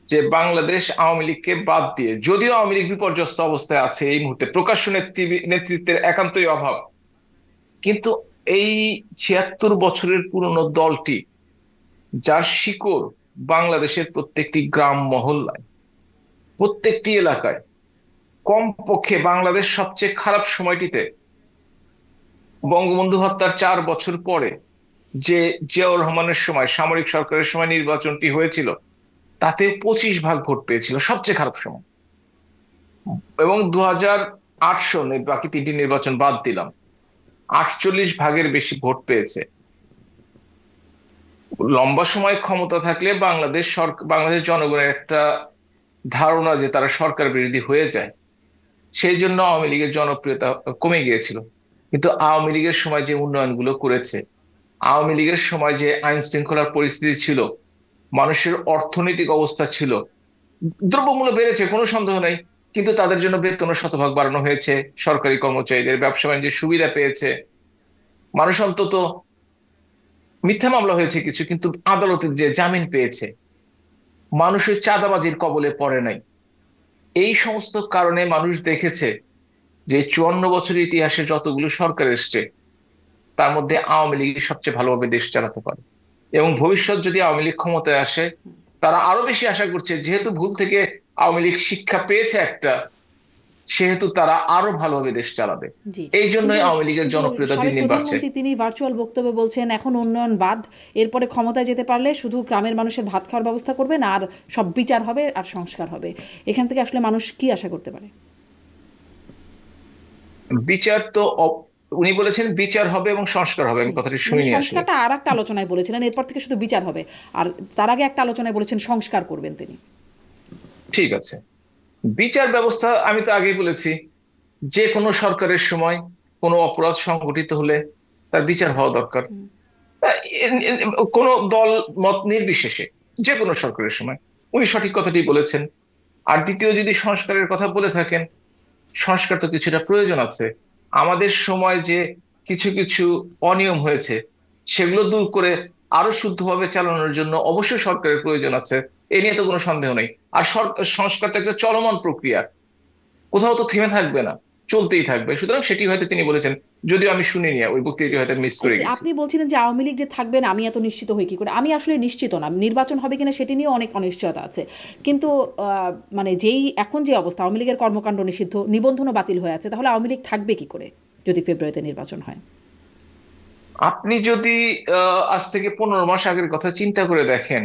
যে বাংলাদেশ আওয়ামী লীগকে বাদ দিয়ে, যদিও আওয়ামী লীগ বিপর্যস্ত অবস্থায় আছে এই মুহূর্তে, প্রকাশ্য নেতৃত্বের একান্তই অভাব, কিন্তু এই 76 বছরের পুরনো দলটি, যার শিকড় বাংলাদেশের প্রত্যেকটি গ্রাম মহল্লায়, প্রত্যেকটি এলাকায়, কমপক্ষে বাংলাদেশ সবচেয়ে খারাপ সময়টিতে, বঙ্গবন্ধু হত্যার 4 বছর পরে যে জিয়াউর রহমানের সময় সামরিক সরকারের সময় নির্বাচনটি হয়েছিল, তাতে 25 ভাগ ভোট পেয়েছিল, সবচেয়ে খারাপ সময়। এবং 2008 সনে, বাকি 3টি নির্বাচন বাদ দিলাম, 48 ভাগের বেশি ভোট পেয়েছে। লম্বা সময় ক্ষমতা থাকলে বাংলাদেশ জনগণের একটা ধারণা যে তারা সরকার বিরোধী হয়ে যায়, সেই জন্য আওয়ামী লীগের জনপ্রিয়তা কমে গিয়েছিল। কিন্তু আওয়ামী লীগের সময় যে উন্নয়নগুলো করেছে, আওয়ামী লীগের সময় যে আইন শৃঙ্খলার পরিস্থিতি ছিল, মানুষের অর্থনৈতিক অবস্থা ছিল, দ্রব্যমূল্য বেড়েছে কোনো সন্দেহ নাই, কিন্তু তাদের জন্য বেতনও শতভাগ বাড়ানো হয়েছে, সরকারি কর্মচারীদের ব্যবসা বাণিজ্যের সুবিধা পেয়েছে, মানুষ অন্তত, মিথ্যা মামলা হয়েছে কিছু, কিন্তু আদালতে যে জামিন পেয়েছে, মানুষের চাঁদাবাজির কবলে পড়ে নাই। এই সমস্ত কারণে মানুষ দেখেছে যে 54 বছরের ইতিহাসে যতগুলো সরকার এসছে, তার মধ্যে আওয়ামী লীগ সবচেয়ে ভালোভাবে দেশ চালাতে পারে। এবং ভবিষ্যৎ যদি আওয়ামী লীগ ক্ষমতায় আসে, তারা আরো বেশি আশা করছে, যেহেতু ভুল থেকে আওয়ামী লীগ শিক্ষা পেয়েছে একটা, সেহেতু তারা আরো ভালোভাবে দেশ চালাবে। জি, এই কিন্তু জন্যই আওয়ামী লীগের কিন্তু জনপ্রিয়তা দিন সাবেক দিন বাড়ছে। প্রধানমন্ত্রী তিনি ভার্চুয়াল বক্তব্যে বলছেন এখন উন্নয়ন বাদ, এরপরে ক্ষমতায় যেতে পারলে শুধু গ্রামের মানুষের ভাত খাওয়ার ব্যবস্থা করবেন, আর সব বিচার হবে আর সংস্কার হবে। এখান থেকে আসলে মানুষ কি আশা করতে পারে? বিচার তো উনি বলেছেন বিচার হবে এবং সংস্কার হবে, আমি কথাটি মানে শুনিনি আসলে। সংস্কারটা আর একটা আলোচনায় বলেছিলেন, এরপর থেকে শুধু বিচার হবে। আর তার আগে একটা আলোচনায় বলেছেন সংস্কার করবেন তিনি। ঠিক আছে, বিচার ব্যবস্থা আমি তো আগেই বলেছি, যে কোনো সরকারের সময় কোনো অপরাধ সংঘটিত হলে তার বিচার হওয়া দরকার। কোনো দল মত নির্বিশেষে, যে কোনো সরকারের সময়। উনি সঠিক কথাটি বলেছেন। আর দ্বিতীয়, যদি সংস্কারের কথা বলে থাকেন, সংস্কার তো কিছুটা প্রয়োজন আছে। আমাদের সময় যে কিছু কিছু অনিয়ম হয়েছে, সেগুলো দূর করে আরো শুদ্ধভাবে চালানোর জন্য অবশ্যই সরকারের প্রয়োজন আছে, এ নিয়ে তো কোনো সন্দেহ নেই। আর সংস্কার তো একটা চলমান প্রক্রিয়া, কোথাও তো থেমে থাকবে না, চলতেই থাকবে। সুতরাং সেটি হয়তো তিনি বলেছেন, যদিও আমি শুনিনি, ওই বক্তৃতাটি হয়তো মিস করে গেছি। আপনি বলছিলেন যে আওয়ামী লীগ যে থাকবেন আমি এত নিশ্চিত হই কি করে? আমি আসলে নিশ্চিত না, নির্বাচন হবে কিনা সেটি নিয়ে অনেক অনিশ্চয়তা আছে। কিন্তু মানে যেই এখন যে অবস্থা, আওয়ামী লীগের কর্মকাণ্ড নিষিদ্ধ, নিবন্ধনও বাতিল হয়ে আছে, তাহলে আওয়ামী লীগ থাকবে কি করে যদি ফেব্রুয়ারিতে নির্বাচন হয়? আপনি যদি আজ থেকে 15 মাস আগের কথা চিন্তা করে দেখেন,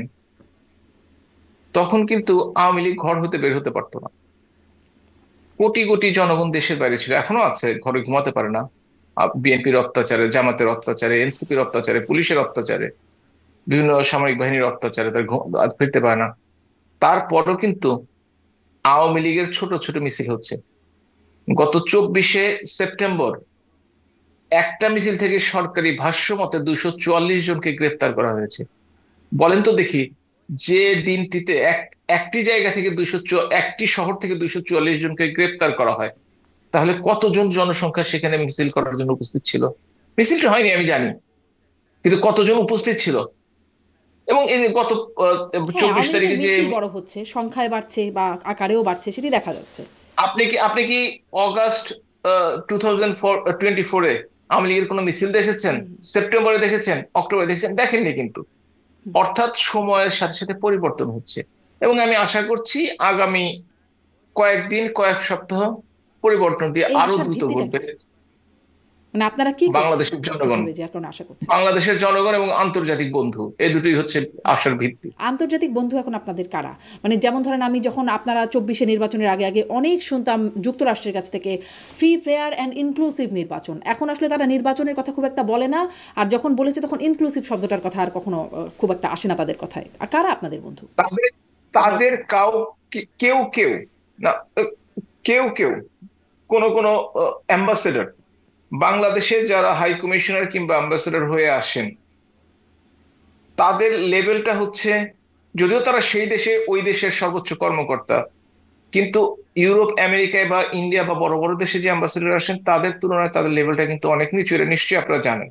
তখন কিন্তু আওয়ামী লীগ ঘর হতে বের হতে পারতো না। কোটি কোটি জনগণ দেশের বাইরে ছিল, এখনো আছে, ঘরে ঘুমাতে পারে না। বিএনপির অত্যাচারে, জামাতের অত্যাচারে, এনসিপির অত্যাচারে, পুলিশের অত্যাচারে, বিভিন্ন সামরিক বাহিনীর অত্যাচারে তার আর ফিরতে পারে না। তারপরও কিন্তু আওয়ামী লীগের ছোট ছোট মিছিল হচ্ছে। গত 24শে সেপ্টেম্বর একটা মিছিল থেকে সরকারি ভাষ্য মতে 244 জনকে গ্রেপ্তার করা হয়েছে। বলেন তো দেখি, যে দিনটিতে একটি জায়গা থেকে একটি শহর থেকে 244 জনকে গ্রেপ্তার করা হয়, তাহলে কতজন জনসংখ্যা সেখানে মিছিল করার জন্য উপস্থিত ছিল? মিছিলটা হয়নি আমি জানি, কিন্তু কতজন উপস্থিত ছিল? এবং এই যে গত হ্যাঁ, চব্বিশ আওয়ামী লীগের তারিখে যে, মিছিল বড় হচ্ছে, সংখ্যায় বাড়ছে বা আকারেও বাড়ছে, সেটি দেখা যাচ্ছে। আপনি কি অগাস্ট 2024-এ আওয়ামী লীগের কোনো মিছিল দেখেছেন? সেপ্টেম্বরে দেখেছেন? অক্টোবরে দেখেছেন? দেখেননি কিন্তু। অর্থাৎ সময়ের সাথে সাথে পরিবর্তন হচ্ছে, এবং আমি আশা করছি আগামী কয়েকদিন, কয়েক সপ্তাহ পরিবর্তনটি এই আরো আশার দ্রুত ভিত্তিটা ঘটবে। কি? মানে আপনারা কি করছেন বাংলাদেশের জনগণ, ঠিকভাবে, যে এখন আশা করছেন? বাংলাদেশের জনগণ এবং আন্তর্জাতিক বন্ধু, এই দুটোই হচ্ছে আশার ভিত্তি। আন্তর্জাতিক বন্ধু এখন আপনাদের কারা? মানে যেমন ধরেন, আমি যখন আপনারা 24শে নির্বাচনের আগে আগে অনেক শুনতাম যুক্তরাষ্ট্রের কাছ থেকে ফ্রি, ফেয়ার অ্যান্ড ইনক্লুসিভ নির্বাচন। এখন আসলে তারা নির্বাচনের কথা খুব একটা বলে না, আর যখন বলেছে তখন ইনক্লুসিভ শব্দটার কথা আর কখনো খুব একটা আসে না তাদের কথায়। আর কারা আপনাদের বন্ধু? তাদের কথা তাদের হচ্ছে। কেউ কেউ না, কেউ কেউ, কোন কোন অ্যাম্বাসেডর, বাংলাদেশে যারা হাই কমিশনার কিংবা অ্যাম্বাসেডর হয়ে আসেন, তাদের লেভেলটা হচ্ছে, যদিও তারা সেই দেশে ওই দেশের সর্বোচ্চ কর্মকর্তা, কিন্তু ইউরোপ, আমেরিকায় বা ইন্ডিয়া বা বড় বড় দেশে যে অ্যাম্বাসেডর আসেন, তাদের তুলনায় তাদের লেভেলটা কিন্তু অনেক নিচু, এটা নিশ্চয়ই আপনারা জানেন।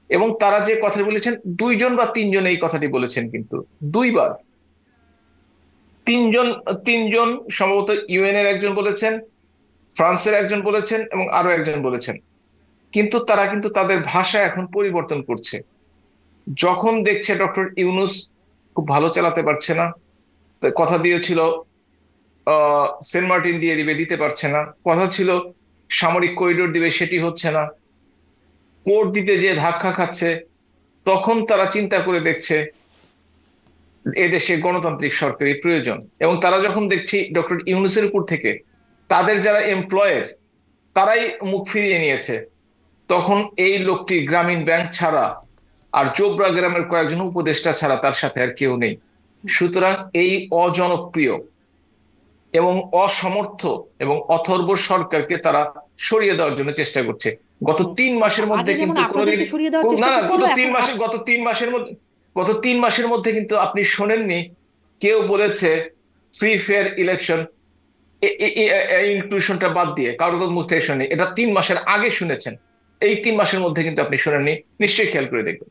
এবং তারা যে কথাটি বলেছেন, 2 জন বা 3 জন এই কথাটি বলেছেন, কিন্তু 2বার, 3 জন, 3 জন সম্ভবত ইউএন এর একজন বলেছেন, ফ্রান্সের একজন বলেছেন, এবং আরো একজন বলেছেন। কিন্তু তারা কিন্তু তাদের ভাষা এখন পরিবর্তন করছে, যখন দেখছে ডক্টর ইউনূস খুব ভালো চালাতে পারছে না। কথা দিয়েছিল সেন্ট মার্টিন দিয়ে দিবে, দিতে পারছে না। কথা ছিল সামরিক করিডোর দিবে, সেটি হচ্ছে না। পোর্ট দিতে যে ধাক্কা খাচ্ছে, তখন তারা চিন্তা করে দেখছে এদেশে গণতান্ত্রিক সরকারি প্রয়োজন। এবং তারা যখন দেখছি ডক্টর ইউনূসের উপর থেকে তাদের যারা এমপ্লয়ের, তারাই মুখ ফিরিয়ে নিয়েছে, তখন এই লোকটি গ্রামীণ ব্যাংক ছাড়া আর চোপড়া গ্রামের কয়েকজন উপদেষ্টা ছাড়া তার সাথে আর কেউ নেই। সুতরাং এই অজনপ্রিয় এবং অসমর্থ এবং অথর্ব সরকারকে তারা সরিয়ে দেওয়ার জন্য চেষ্টা করছে। গত হুম। 3 মাসের মধ্যে আগে যেমন কিন্তু কোনোদিন, আপনাদেরকে সরিয়ে দেওয়ার চেষ্টা না না, করছিল, এখন গত 3 মাসের মধ্যে কিন্তু আপনি শোনেননি কেউ বলেছে ফ্রি ফেয়ার ইলেকশন, ইনক্লুশনটা বাদ দিয়ে, কারোর মুখ থেকে শুনেনি। এটা 3 মাসের আগে শুনেছেন, এই 3 মাসের মধ্যে কিন্তু আপনি শোনেননি। নিশ্চয়ই খেয়াল করে দেখবেন।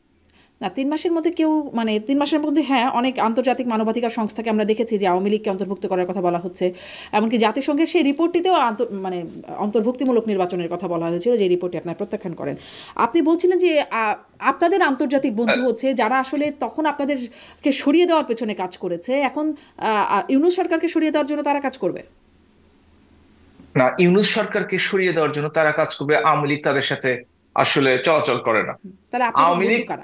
না, 3 মাসের মধ্যে কেউ, মানে 3 মাসের মধ্যে হ্যাঁ অনেক আন্তর্জাতিক মানবাধিকার সংস্থাকে আমরা দেখেছি যে আওয়ামী লীগকে অন্তর্ভুক্ত করার কথা বলা হচ্ছে। এমনকি জাতিসংঘের সেই রিপোর্টটিতেও মানে অন্তর্ভুক্তিমূলক নির্বাচনের কথা বলা হয়েছিল, যে রিপোর্টটি আপনারা প্রত্যাখ্যান করেন। আপনি বলছিলেন যে আপনাদের আন্তর্জাতিক বন্ধু হচ্ছে যারা আসলে তখন আপনাদেরকে সরিয়ে দেওয়ার পেছনে কাজ করেছে, এখন ইউনূস সরকারকে সরিয়ে দেওয়ার জন্য তারা কাজ করবে। না, ইউনূস সরকারকে সরিয়ে দেওয়ার জন্য তারা কাজ করবে, আওয়ামী লীগ তাদের সাথে আসলে চলাচল করে না। তাহলে আপনাদের আওয়ামী বন্ধু লীগ কারা?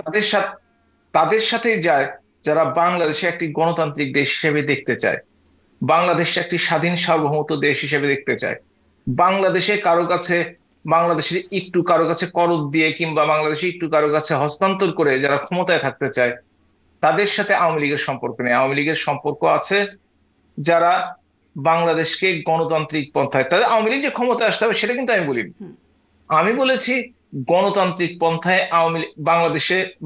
তাদের সাথেই যায় যারা বাংলাদেশে একটি গণতান্ত্রিক দেশ হিসেবে দেখতে চায়, বাংলাদেশে একটি স্বাধীন সার্বভৌমত্ব দেশ হিসেবে দেখতে চায়। বাংলাদেশে কারো কাছে বাংলাদেশের একটু কারো কাছে করদ দিয়ে কিংবা বাংলাদেশে একটু কারো কাছে হস্তান্তর করে যারা ক্ষমতায় থাকতে চায়, তাদের সাথে আওয়ামী লীগের সম্পর্ক নেই। আওয়ামী লীগের সম্পর্ক আছে যারা বাংলাদেশকে গণতান্ত্রিক পন্থায়, তাদের আওয়ামী লীগ যে ক্ষমতায় আসতে হবে সেটা কিন্তু আমি বলিনি। হুম। আমি বলেছি গণতান্ত্রিক পন্থায় আওয়ামী লীগ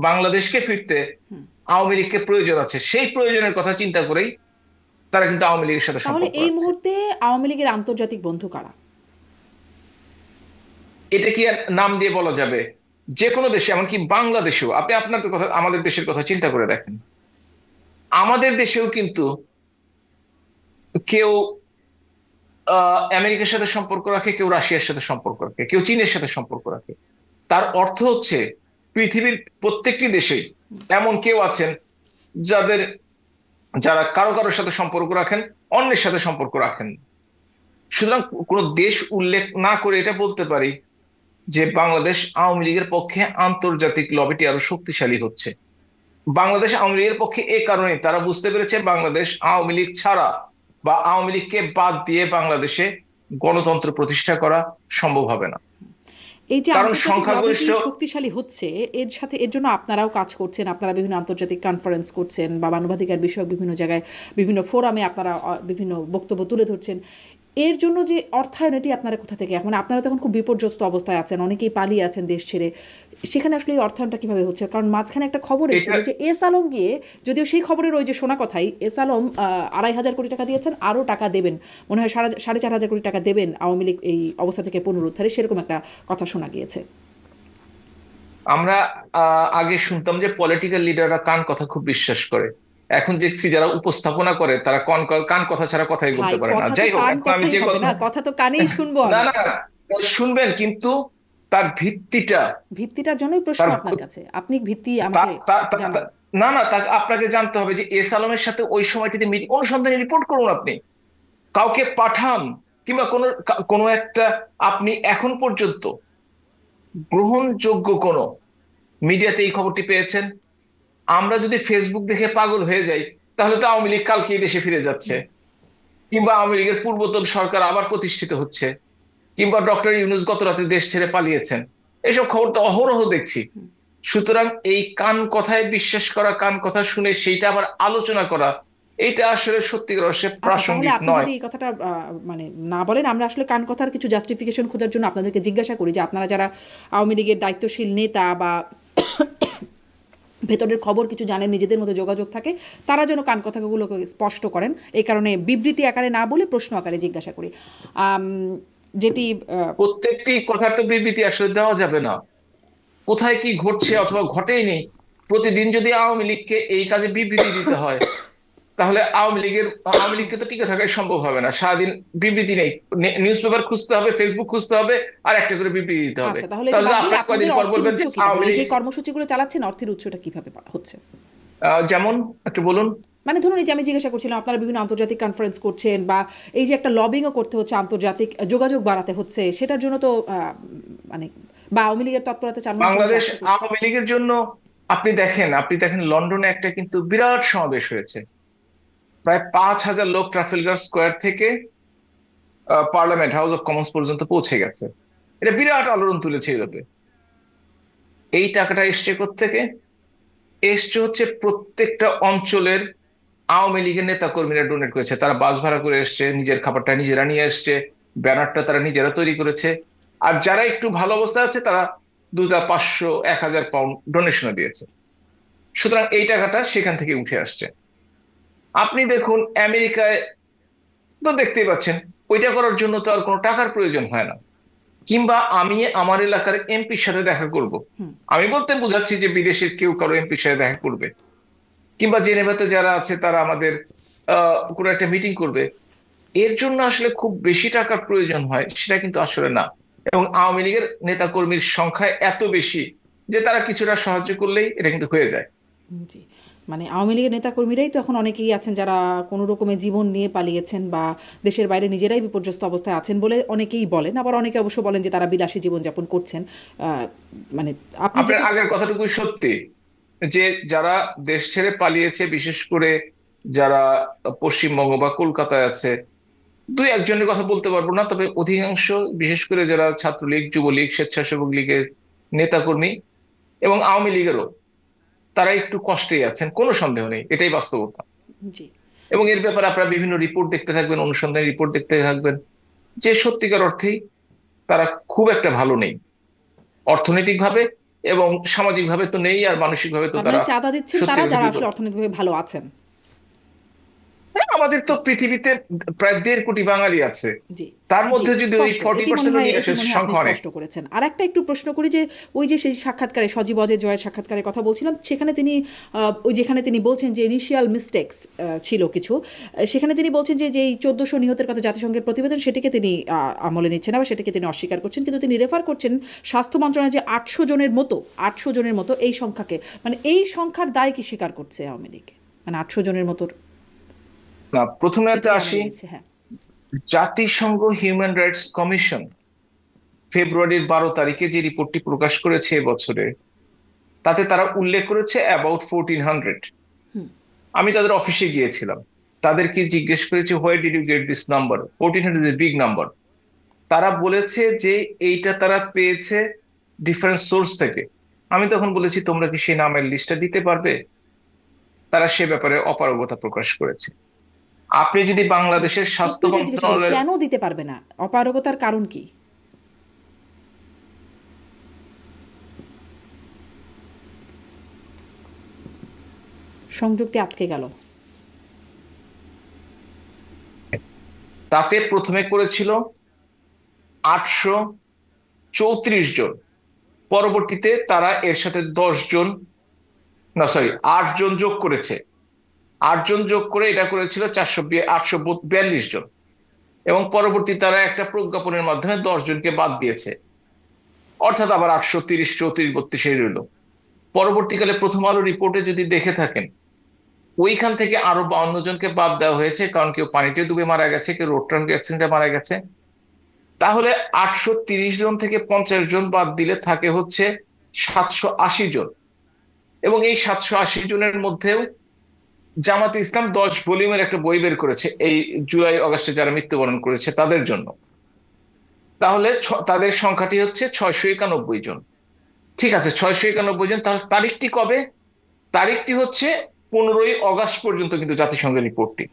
বাংলাদেশকে ফিরতে হুম। আওয়ামী লীগকে প্রয়োজন আছে, সেই প্রয়োজনের কথা চিন্তা করেই তারা কিন্তু আওয়ামী লীগের সাথে তাহলে সম্পর্ক এই রাখছে। মুহূর্তে আওয়ামী লীগের আন্তর্জাতিক বন্ধু কারা? এটা কি আর নাম দিয়ে বলা যাবে? যে কোনো দেশে, এমনকি বাংলাদেশেও, আপনি আপনার কথা, আমাদের দেশের কথা চিন্তা করে দেখেন, আমাদের দেশেও কিন্তু কেউ আমেরিকার সাথে সম্পর্ক রাখে, কেউ রাশিয়ার সাথে সম্পর্ক রাখে, কেউ চীনের সাথে সম্পর্ক রাখে। তার অর্থ হচ্ছে পৃথিবীর প্রত্যেকটি দেশে এমন কেউ আছেন যাদের, যারা কারো কারোর সাথে সম্পর্ক রাখেন, অন্যের সাথে সম্পর্ক রাখেন। সুতরাং কোনো দেশ উল্লেখ না করে এটা বলতে পারি যে বাংলাদেশ আওয়ামী লীগের পক্ষে আন্তর্জাতিক লবিটি আরো শক্তিশালী হচ্ছে। বাংলাদেশ আওয়ামী লীগের পক্ষে এ কারণে তারা বুঝতে পেরেছে বাংলাদেশ আওয়ামী লীগ ছাড়া বা আওয়ামী লীগকে বাদ দিয়ে বাংলাদেশে গণতন্ত্র প্রতিষ্ঠা করা সম্ভব হবে না। এই যে কারণ আন্তর্জাতিক লবিটি সংখ্যাগরিষ্ঠ, শক্তিশালী হচ্ছে, এর সাথে এর জন্য আপনারাও কাজ করছেন, আপনারা বিভিন্ন আন্তর্জাতিক কনফারেন্স করছেন বা মানবাধিকার বিষয়ক বিভিন্ন জায়গায় বিভিন্ন ফোরামে আপনারা বিভিন্ন বক্তব্য তুলে ধরছেন। এর জন্য যে অর্থায়ন, এটি আপনারা কোথা থেকে? এখন আপনারা তখন খুব বিপর্যস্ত অবস্থায় আছেন, অনেকেই পালিয়ে আছেন দেশ ছেড়ে, সেখানে আসলে এই অর্থায়নটা কিভাবে হচ্ছে? কারণ মাঝখানে একটা খবর এসেছিল এটা যে এস আলম গিয়ে, যদিও সেই খবরের ওই যে শোনা কথাই, এস আলম ২৫০০ কোটি টাকা দিয়েছেন, আরও টাকা দেবেন, মনে হয় ৪,৫০০ কোটি টাকা দেবেন আওয়ামী লীগ এই অবস্থা থেকে পুনরুদ্ধারে, সেরকম একটা কথা শোনা গিয়েছে। আমরা আগে শুনতাম যে পলিটিক্যাল লিডাররা কান কথা খুব বিশ্বাস করে। এখন দেখছি যারা উপস্থাপনা করে তারা কান কথা ছাড়া কথাই ভাই, বলতে পারে না। কথা তো যাই হোক, কান এখন আমি কথাই যে হবে কথা, না, কথা তো কানেই শুনবো না আমি। না, শুনবেন কিন্তু তার ভিত্তিটা, ভিত্তিটার জন্যই প্রশ্ন তার আপনার কাছে, আপনি ভিত্তি আমাকে তা- তা- তা- জানান। তা- না না, তা আপনাকে জানতে হবে যে এস আলমের সাথে ওই সময়টিতে অনুসন্ধানী রিপোর্ট করুন, আপনি কাউকে পাঠান, কিংবা কোনো একটা, আপনি এখন পর্যন্ত গ্রহণযোগ্য কোনো মিডিয়াতে এই খবরটি পেয়েছেন? আমরা যদি ফেসবুক দেখে পাগল হয়ে যাই, তাহলে তো আওয়ামী লীগ কালকেই দেশে ফিরে যাচ্ছে, কিংবা আওয়ামী লীগের পূর্বতন সরকার আবার প্রতিষ্ঠিত হচ্ছে, কিংবা ডক্টর ইউনূস গত রাতে দেশ ছেড়ে পালিয়েছেন। এইসব খবর তো অহরহ দেখছি। সুতরাং এই কান কথায় বিশ্বাস করা, কান কথা শুনে সেইটা আবার আলোচনা করা, এটা আসলে সত্যিকার অর্থে আচ্ছা, তাহলে প্রাসঙ্গিক আপনি নয়। যদি এই কথাটা মানে না বলেন, আমরা আসলে কান কথার কিছু জাস্টিফিকেশন খোঁজার জন্য আপনাদেরকে জিজ্ঞাসা করি যে আপনারা যারা আওয়ামী লীগের দায়িত্বশীল নেতা বা ভেতরের খবর কিছু জানেন, নিজেদের মধ্যে যোগাযোগ থাকে, তারা যেন কান কথাগুলোকে স্পষ্ট করেন। এই কারণে বিবৃতি আকারে না বলে প্রশ্ন আকারে জিজ্ঞাসা করি। আম, যেটি প্রত্যেকটি কথার তো বিবৃতি আসলে দেওয়া যাবে না। কোথায় কি ঘটছে অথবা ঘটেইনি, প্রতিদিন যদি আওয়ামী লীগকে এই কাজে বিবৃতি দিতে হয়, তাহলে আওয়ামী লীগকে তো টিকে থাকাই সম্ভব হবে না। সারাদিন বিবৃতি নেই, নিউজ পেপার খুঁজতে হবে, ফেসবুক খুঁজতে হবে, আর একটা করে বিবৃতি দিতে হবে। আচ্ছা, তাহলে এটা তাহলে বাদ দিলে আপনার আপনাদের কয়দিন পর অর্থের বলবেন উৎস যে কি? আওয়ামী তাহলে এই লীগ, যে কর্মসূচিগুলো চালাচ্ছেন, অর্থের উৎসটা কিভাবে হচ্ছে? যেমন একটু বলুন। মানে ধরুন, এই যে আমি জিজ্ঞাসা করছিলাম, আপনারা বিভিন্ন আন্তর্জাতিক কনফারেন্স করছেন বা এই যে একটা লবিংও করতে হচ্ছে, আন্তর্জাতিক যোগাযোগ বাড়াতে হচ্ছে, সেটার জন্য তো মানে বা আওয়ামী লীগের তৎপরতা চালানোর জন্য বাংলাদেশ চেষ্টা করছে। আওয়ামী লীগের জন্য আপনি দেখেন লন্ডনে একটা কিন্তু বিরাট সমাবেশ হয়েছে। প্রায় 5,000 লোক ট্রাফালগার স্কোয়ার থেকে পার্লামেন্ট, হাউস অফ কমন্স পর্যন্ত পৌঁছে গেছে। এটা বিরাট আলোড়ন তুলেছে ইউরোপে। এই টাকাটা এসছে কোত্থেকে? এসছে হচ্ছে প্রত্যেকটা অঞ্চলের আওয়ামী লীগের নেতা কর্মীরা ডোনেট করেছে। তারা বাস ভাড়া করে এসছে, নিজের খাবারটা নিজেরা নিয়ে এসছে, ব্যানারটা তারা নিজেরা তৈরি করেছে। আর যারা একটু ভালো অবস্থায় আছে তারা 200, 500, 1,000 পাউন্ড ডোনেশনও দিয়েছে। সুতরাং এই টাকাটা সেখান থেকে উঠে আসছে। আপনি দেখুন আমেরিকায় তো দেখতেই পাচ্ছেন, ওইটা করার জন্য তো আর কোনো টাকার প্রয়োজন হয় না। কিংবা আমি আমার এলাকার এমপির সাথে দেখা করব, হুম। আমি বলতে বোঝাচ্ছি যে বিদেশের কেউ কারো এমপির সাথে দেখা করবে, কিংবা জেনেভাতে যারা আছে তারা আমাদের কোনো একটা মিটিং করবে, এর জন্য আসলে খুব বেশি টাকার প্রয়োজন হয় সেটা কিন্তু আসলে না। এবং আওয়ামী লীগের নেতা কর্মীর সংখ্যা এত বেশি যে তারা কিছুটা সাহায্য করলেই এটা কিন্তু হয়ে যায়। জি, মানে আওয়ামী লীগের নেতাকর্মীরাই তো এখন অনেকেই আছেন যারা কোনো রকমের জীবন নিয়ে পালিয়েছেন বা দেশের বাইরে নিজেরাই বিপর্যস্ত অবস্থায় আছেন বলে অনেকেই বলেন, আবার অনেকে অবশ্য বলেন যে তারা বিলাসী জীবনযাপন করছেন। মানে আপনি আপনার যেটি আগের কথাটুকুই সত্যি, যে যারা দেশ ছেড়ে পালিয়েছে, বিশেষ করে যারা পশ্চিমবঙ্গ বা কলকাতায় আছে, দুই একজনের কথা বলতে পারবো না, তবে অধিকাংশ, বিশেষ করে যারা ছাত্রলীগ, যুবলীগ, স্বেচ্ছাসেবক লীগের নেতাকর্মী এবং আওয়ামী লীগেরও, তারা একটু কষ্টেই আছেন, কোনো সন্দেহ নেই, এটাই বাস্তবতা। জি। এবং এর ব্যাপারে আপনারা বিভিন্ন রিপোর্ট দেখতে থাকবেন, অনুসন্ধানী রিপোর্ট দেখতে থাকবেন, যে সত্যিকার অর্থেই তারা খুব একটা ভালো নেই অর্থনৈতিক ভাবে, এবং সামাজিক ভাবে তো নেই, আর মানসিক ভাবে তো তার মানে তারা চাঁদা দিচ্ছেন সত্যি তারা কথা যারা আসলে বিপদ। অর্থনৈতিকভাবে ভালো আছেন। হ্যাঁ, আমাদের তো পৃথিবীতে প্রায় 1.5 কোটি বাঙালি আছে, জি। তার জি, মধ্যে যদি ওই স্পষ্ট। 40%-ও নিয়ে এটি আসে, মনে হয় আপনি সংখ্যা অনেক। স্পষ্ট করেছেন। আরেকটা একটু প্রশ্ন করি যে, ওই যে সেই সাক্ষাৎকারে সজীব ওয়াজেদ জয়ের সাক্ষাৎকারের কথা বলছিলাম, সেখানে তিনি ওই যেখানে তিনি বলছেন যে ইনিশিয়াল মিস্টেকস ছিল কিছু, সেখানে তিনি বলছেন যে যেই 1400 নিহতের কথা জাতিসংঘের প্রতিবেদন, সেটিকে তিনি আমলে নিচ্ছেন না বা সেটাকে তিনি অস্বীকার করছেন, কিন্তু তিনি রেফার করছেন স্বাস্থ্য মন্ত্রণালয় যে 800 জনের মতো এই সংখ্যাকে, মানে এই সংখ্যার দায় কি স্বীকার করছে আওয়ামী লীগ? মানে 800 জনের মতো না, প্রথমে সেটিকে আসি। আমলে নিচ্ছে, হ্যাঁ। জাতিসংঘ হিউম্যান রাইটস কমিশন ফেব্রুয়ারির 12 তারিখে যে রিপোর্টটি প্রকাশ করেছে এবছরে, তাতে তারা উল্লেখ করেছে অ্যাবাউট 1400। আমি তাদের অফিসে গিয়েছিলাম, তাদেরকে জিজ্ঞেস করেছি, where did you get this number, 1400 is a big number. তারা বলেছে যে এইটা তারা পেয়েছে ডিফারেন্ট সোর্স থেকে। আমি তখন বলেছি, তোমরা কি সেই নামের লিস্টটা দিতে পারবে? তারা সে ব্যাপারে অপারগতা প্রকাশ করেছে। আপনি যদি বাংলাদেশের স্বাস্থ্য একটু জিজ্ঞেস করি, মন্ত্রণালয়ের, কেন দিতে পারবে না? অপারগতার কারণ কি? সংযুক্তি আটকে গেল। তাতে প্রথমে করেছিল 834 জন, পরবর্তীতে তারা এর সাথে 10 জন, না সরি 8 জন যোগ করেছে। 8 জন যোগ করে এটা করেছিল 842 জন, এবং পরবর্তী তারা একটা প্রজ্ঞাপনের মাধ্যমে 10 জনকে বাদ দিয়েছে, অর্থাৎ আবার 830, 34, 32 রইল। পরবর্তীকালে প্রথম আলো রিপোর্টে যদি দেখে থাকেন, ওইখান থেকে আরো 52 জনকে বাদ দেওয়া হয়েছে, কারণ কেউ পানিতে ডুবে মারা গেছে, কেউ রোড ট্রাফিক অ্যাক্সিডেন্টে মারা গেছে। তাহলে 830 জন থেকে 50 জন বাদ দিলে থাকে হচ্ছে 780 জন। এবং এই 780 জনের মধ্যেও জামাতে ইসলাম 10 ভলিউমের একটা বই বের করেছে এই জুলাই আগস্টে যারা মৃত্যুবরণ করেছে তাদের জন্য। তাহলে তাদের সংখ্যাটি হচ্ছে 691 জন। ঠিক আছে, 691 জন। তাহলে তারিখটি কবে? তারিখটি হচ্ছে 15ই আগস্ট পর্যন্ত কিন্তু জাতিসংঘের রিপোর্টটি।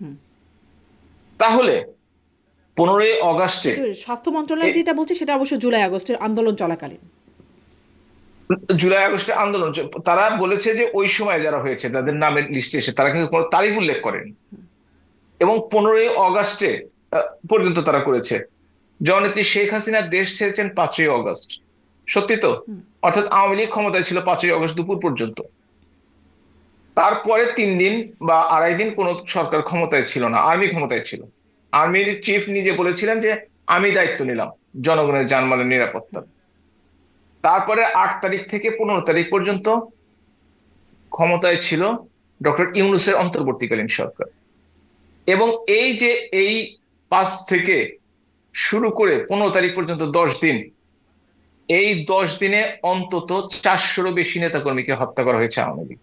তাহলে 15ই আগস্টে, কিন্তু স্বাস্থ্য মন্ত্রণালয় যেটা বলছে সেটা অবশ্য জুলাই আগস্টের আন্দোলন চলাকালীন। জুলাই আগস্টের আন্দোলন, তারা বলেছে যে ওই সময় যারা হয়েছে তাদের নামের লিস্টে এসে, তারা কিন্তু কোনো তারিখ উল্লেখ করেনি। এবং 15ই আগস্টে পর্যন্ত তারা করেছে। জননেত্রী শেখ হাসিনা দেশ ছেড়েছেন 5ই আগস্ট, সত্যি তো? অর্থাৎ আওয়ামী লীগ ক্ষমতায় ছিল 5ই আগস্ট দুপুর পর্যন্ত। তারপরে 3 দিন বা আড়াই দিন কোন সরকার ক্ষমতায় ছিল না, আর্মি ক্ষমতায় ছিল। আর্মির চিফ নিজে বলেছিলেন যে আমি দায়িত্ব নিলাম জনগণের জানমালের নিরাপত্তার। তারপরে 8 তারিখ থেকে 15 তারিখ পর্যন্ত ক্ষমতায় ছিল ডক্টর ইউনূসের অন্তর্বর্তীকালীন সরকার। এবং এই যে এই 5 থেকে শুরু করে 15 তারিখ পর্যন্ত 10 দিন, এই 10 দিনে অন্তত 400-রও বেশি নেতাকর্মীকে হত্যা করা হয়েছে আওয়ামী লীগ।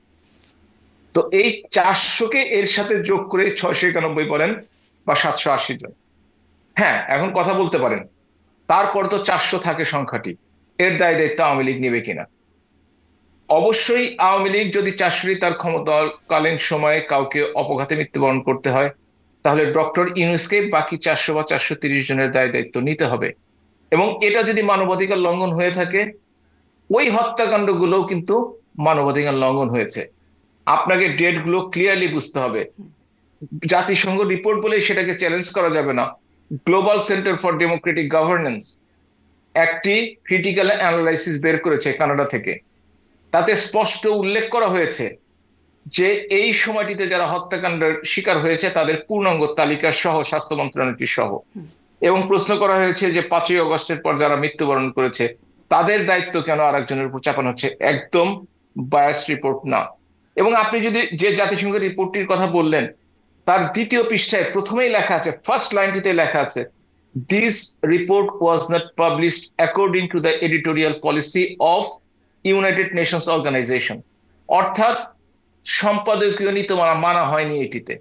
তো এই 400কে এর সাথে যোগ করে 691 বলেন বা 780 জন। হ্যাঁ, এখন কথা বলতে পারেন, তারপর তো 400 থাকে সংখ্যাটি, এর দায় দায়িত্ব আওয়ামী লীগ নেবে কিনা? অবশ্যই আওয়ামী লীগ যদি 400ই তার ক্ষমতাকালীন সময়ে কাউকে অপঘাতে মৃত্যুবরণ করতে হয়, তাহলে ডক্টর ইউনূসকে বাকি 400 বা 430 জনের দায় দায়িত্ব নিতে হবে। এবং এটা যদি মানবাধিকার লঙ্ঘন হয়ে থাকে, ওই হত্যাকাণ্ডগুলো কিন্তু মানবাধিকার লঙ্ঘন হয়েছে। আপনাকে ডেট গুলো ক্লিয়ারলি বুঝতে হবে। জাতিসংঘ রিপোর্ট বলেই সেটাকে চ্যালেঞ্জ করা যাবে না। Global centre for Democratic governance একটি ক্রিটিক্যাল অ্যানালাইসিস বের করেছে কানাডা থেকে, তাতে স্পষ্ট উল্লেখ করা হয়েছে যে এই সময়টিতে যারা হত্যাকাণ্ডের শিকার হয়েছে তাদের পূর্ণাঙ্গ তালিকা সহ, স্বাস্থ্য মন্ত্রণালয়টি সহ। এবং প্রশ্ন করা হয়েছে যে 5ই আগস্টের পর যারা মৃত্যুবরণ করেছে তাদের দায়িত্ব কেন আরেকজনের উপর চাপানো হচ্ছে? একদম বায়াস রিপোর্ট না। এবং আপনি যদি যে জাতিসংঘের রিপোর্টটির কথা বললেন, তার দ্বিতীয় পৃষ্ঠায় প্রথমেই লেখা আছে, ফার্স্ট লাইনটিতে লেখা আছে, this report was not published according to the editorial policy of United Nations organization. অর্থাৎ সম্পাদকীয় নীতিমালা মানা হয়নি এটিতে।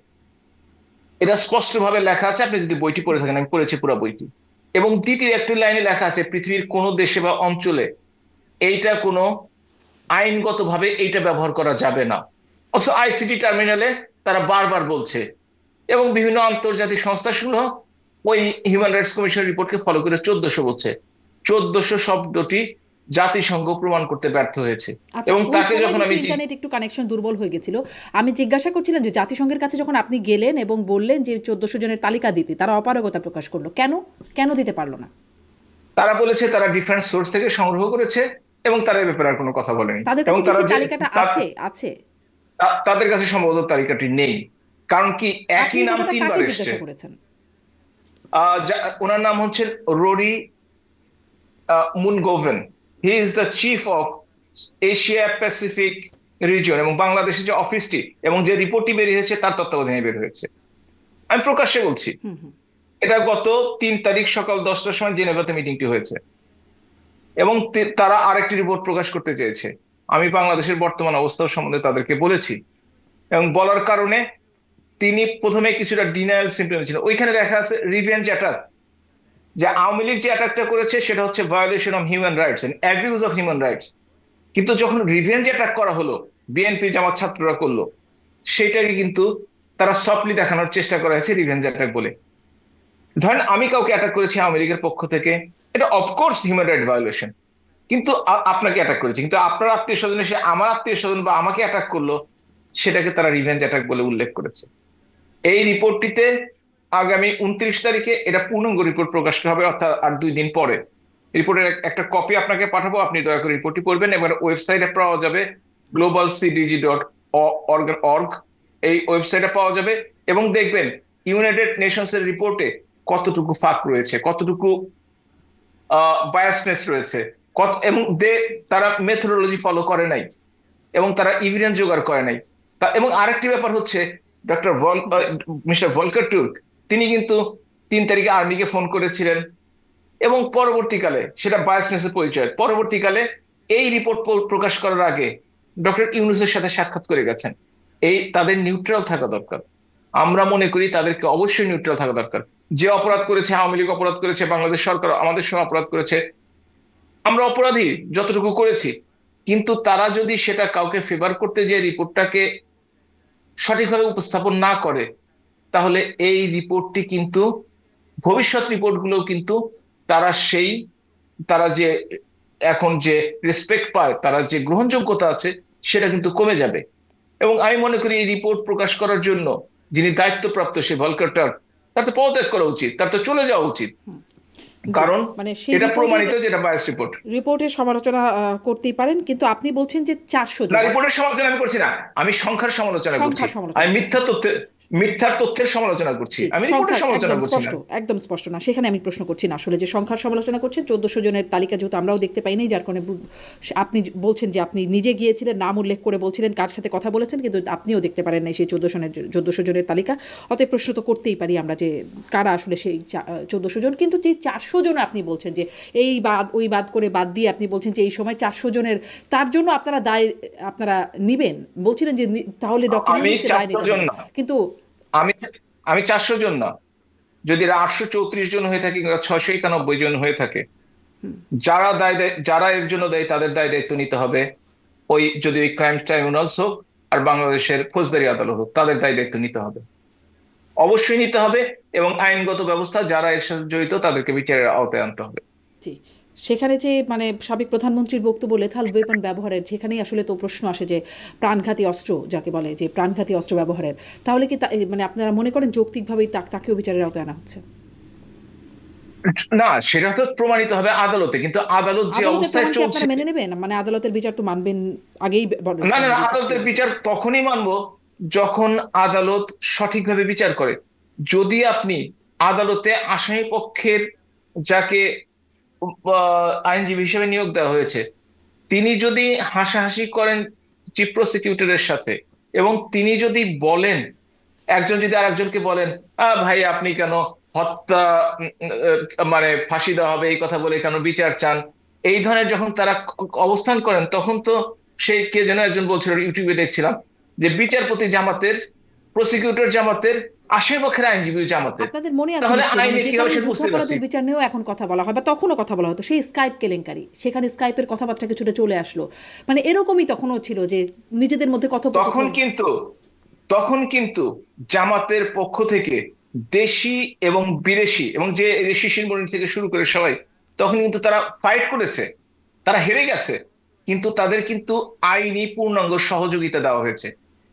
এটা স্পষ্টভাবে লেখা আছে, আপনি যদি বইটি পড়ে থাকেন, আমি পড়েছি পুরো বইটি। এবং দ্বিতীয় একটি লাইনে লেখা আছে, পৃথিবীর কোন দেশে বা অঞ্চলে এইটা কোনো আইনগতভাবে এইটা ব্যবহার করা যাবে না। অথচ আইসিটি টার্মিনালে তারা বারবার বলছে, এবং বিভিন্ন আন্তর্জাতিক সংস্থা সমূহ ওই হিউম্যান রাইটস কমিশন রিপোর্টকে ফলো করে 1400 বলছে। 1400 শব্দটি জাতিসংঘ প্রমাণ করতে ব্যর্থ হয়েছে। আচ্ছা, এবং ওই তাকে সময় যখন যেহেতু আমি ইন্টারনেট একটু কানেকশন দুর্বল হয়ে গেছিল, আমি জিজ্ঞাসা করছিলাম যে জাতিসংঘের কাছে যখন আপনি গেলেন এবং বললেন যে 1400 জনের তালিকা দিতে, তারা অপারগতা প্রকাশ করলো, কেন কেন দিতে পারলো না? তারা বলেছে তারা ডিফারেন্ট সোর্স থেকে সংগ্রহ করেছে, এবং তারা এ ব্যাপারে আর কোনো কথা বলেনি। তাদের এবং কাছে কি তারা সেই যে তালিকাটা আছে? আছে? তাদের কাছে সম্ভবত তালিকাটি নেই। কারণ কি, আপনি একই এই নাম কথাটা তিনবার কাকে এসছে। জিজ্ঞাসা করেছেন? ওনার নাম হচ্ছে Rory Mungoven. He is the chief of Asia Pacific region, এবং বাংলাদেশের যে অফিসটি এবং যে রিপোর্টটি বের হয়েছে তার তত্ত্বাবধানে বের হয়েছে। আমি প্রকাশ্যে বলছি, হুম হুম। এটা গত 3 তারিখ সকাল 10টার সময় জেনেভাতে মিটিংটি হয়েছে, এবং তারা আরেকটি রিপোর্ট প্রকাশ করতে চেয়েছে। আমি বাংলাদেশের বর্তমান অবস্থা সম্বন্ধে তাদেরকে বলেছি, এবং বলার কারণে তিনি প্রথমে কিছুটা ডিনায়াল সিম্পটম ছিল। ওইখানে দেখা আছে রিভেঞ্জ অ্যাটাক, যে আওয়ামী লীগ যে অ্যাটাকটা করেছে সেটা হচ্ছে violation of human rights and abuse of human rights. কিন্তু যখন রিভেঞ্জ অ্যাটাক করা হলো, বিএনপি জামাত ছাত্ররা করলো, সেটাকে কিন্তু তারা সফটলি দেখানোর চেষ্টা করা হয়েছে রিভেঞ্জ অ্যাটাক বলে। ধরেন আমি কাউকে অ্যাটাক করেছি আওয়ামী লীগের পক্ষ থেকে, এটা অফকোর্স হিউম্যান রাইট ভায়োলেশন, কিন্তু আপনাকে অ্যাটাক করেছি, কিন্তু আপনার আত্মীয় স্বজন এসে আমার আত্মীয় স্বজন বা আমাকে অ্যাটাক করলো, সেটাকে তারা রিভেঞ্জ অ্যাটাক বলে উল্লেখ করেছে। এই রিপোর্টটিতে আগামী 29 তারিখে এটা পূর্ণাঙ্গ রিপোর্ট প্রকাশ করা হবে, অর্থাৎ আর 2 দিন পরে। রিপোর্টের একটা কপি আপনাকে পাঠাবো, আপনি দয়া করে রিপোর্টটি পড়বেন। এবার ওয়েবসাইটে পাওয়া যাবে globalcdg.org, এই ওয়েবসাইটে পাওয়া যাবে। এবং দেখবেন ইউনাইটেড নেশনস এর রিপোর্টে কতটুকু ফাঁক রয়েছে, কতটুকু বায়াসনেস রয়েছে, এবং তারা মেথোডোলজি ফলো করে নাই, এবং তারা এভিডেন্স জোগাড় করে নাই। এবং আরেকটি ব্যাপার হচ্ছে, ডক্টর মিস্টার ভলকার টুর্ক, তিনি কিন্তু 3 তারিখে আর্মিকে ফোন করেছিলেন, এবং পরবর্তীকালে সেটা বায়াসনেসের পরিচয়। পরবর্তীকালে এই রিপোর্ট প্রকাশ করার আগে ডক্টর ইউনূসের সাথে সাক্ষাৎ করে গেছেন। তাদের নিউট্রাল থাকা দরকার। আমরা মনে করি তাদেরকে অবশ্যই নিউট্রাল থাকা দরকার। যে অপরাধ করেছে, আওয়ামী লীগ অপরাধ করেছে, বাংলাদেশ সরকার আমাদের সঙ্গে অপরাধ করেছে, আমরা অপরাধী যতটুকু করেছি, কিন্তু তারা যদি সেটা কাউকে ফেভার করতে যে রিপোর্টটাকে সঠিকভাবে উপস্থাপন না করে, তাহলে এই রিপোর্টটি কিন্তু ভবিষ্যৎ রিপোর্টগুলো কিন্তু তারা সেই তারা যে এখন যে রেসপেক্ট পায়, তারা যে গ্রহণযোগ্যতা আছে, সেটা কিন্তু কমে যাবে। এবং আমি মনে করি এই রিপোর্ট প্রকাশ করার জন্য যিনি দায়িত্বপ্রাপ্ত, সে ভলকার টার্ক, তার তো পদত্যাগ করা উচিত, তার তো চলে যাওয়া উচিত। জি, কারণ মানে সেই এটা রিপোর্টের প্রমাণিত যে এটা বায়াস রিপোর্ট। রিপোর্টের সমালোচনা করতেই পারেন, কিন্তু আপনি বলছেন যে 400 না, জন রিপোর্টের সমালোচনা আমি করছি না, আমি সংখ্যার সমালোচনা করছি। সংখ্যার সমালোচনা আমি করছেন। মিথ্যার তথ্যের সমালোচনা করছি, জি, আমি সংখ্যা রিপোর্টের সমালোচনা একদম করছি স্পষ্ট, না। একদম স্পষ্ট না, সেখানে আমি প্রশ্ন করছি না আসলে, যে সংখ্যার সমালোচনা করছেন। 1400 জনের তালিকা যেহেতু আমরাও দেখতে পাইনি, যার কারণে আপনি বলছেন যে আপনি নিজে গিয়েছিলেন, নাম উল্লেখ করে বলছিলেন কার সাথে কথা বলেছেন, কিন্তু আপনিও দেখতে পারেন নাই সেই 1400 জনের তালিকা। অতএব প্রশ্ন তো করতেই পারি আমরা যে কারা আসলে সেই 1400 জন। কিন্তু যে 400 জন আপনি বলছেন যে এই বাদ ওই বাদ করে বাদ দিয়ে আপনি বলছেন যে এই সময় 400 জনের, তার জন্য আপনারা দায় আপনারা নিবেন বলছিলেন যে তাহলে ডক্টর আমি ইউনূসকে দায় 400 নিতে জন হবে। না, কিন্তু আমি আমি 400 জন না, যদি এরা 834 জন হয়ে থাকে কিংবা 691 জন হয়ে থাকে, যারা এর জন্য দেয় তাদের দায় দায়িত্ব নিতে হবে। যদি ওই ক্রাইম ট্রাইব্যুনালস হোক আর বাংলাদেশের ফৌজদারি আদালত হোক, তাদের দায় দায়িত্ব নিতে হবে, অবশ্যই নিতে হবে। এবং আইনগত ব্যবস্থা যারা এর সাথে জড়িত তাদেরকে বিচারের আওতায় আনতে হবে। জি, সেখানে যে মানে সাবেক প্রধানমন্ত্রীর বক্তব্য লেথাল ওয়েপন ব্যবহারের, সেখানেই আসলে তো প্রশ্ন আসে যে প্রাণঘাতী অস্ত্র যাকে বলে, যে প্রাণঘাতী অস্ত্র ব্যবহারের, তাহলে কি মানে আপনারা মনে করেন যৌক্তিকভাবেই তাকেও বিচারের আওতায় আনা হচ্ছে? না, সেটা তো প্রমাণিত হবে আদালতে, কিন্তু আদালত যে আদালতের অবস্থায় প্রমাণ কি চলছে। আপনারা মেনে নেবেন? মানে আদালতের বিচার তো মানবেন আগেই না না না, বিচার আদালতের বিচার তখনই মানবো যখন আদালত সঠিকভাবে বিচার করে। যদি আপনি আদালতে আসামি পক্ষের যাকে আইনজীবী হিসেবে নিয়োগ দেওয়া হয়েছে, তিনি যদি হাসাহাসি করেন চিফ প্রসিকিউটরের সাথে, এবং তিনি যদি বলেন, একজন যদি আরেকজনকে বলেন, ভাই আপনি কেন হত্যা, মানে ফাঁসি দেওয়া হবে এই কথা বলে কেন বিচার চান, এই ধরনের যখন তারা অবস্থান করেন, তখন তো সেই কে যেন একজন বলছিল, ইউটিউবে দেখছিলাম, যে বিচারপতি জামাতের প্রসিকিউটর জামাতের, আশীর্পক্ষের আইনজীবী জামাতের। আপনাদের মনে আছে তাহলে নিশ্চয়ই, মানে আইনে যে কি হবে কারণে সেটা বুঝতে পারছি। যুদ্ধাপরাধের বিচার নিয়েও এখন কথা বলা হয় বা তখনও কথা বলা হতো, সেই স্কাইপ কেলেঙ্কারি, সেখানে স্কাইপের কথাবার্তা কিছুটা চলে আসলো, মানে এরকমই তখনও ছিল যে নিজেদের মধ্যে তখন কথোপকথন। কিন্তু তখন কিন্তু জামাতের পক্ষ থেকে দেশি এবং বিদেশি এবং যে দেশি শিল্পী থেকে শুরু করে সবাই, তখন কিন্তু তারা ফাইট করেছে, তারা হেরে গেছে, কিন্তু তাদের কিন্তু আইনি পূর্ণাঙ্গ সহযোগিতা দেওয়া হয়েছে।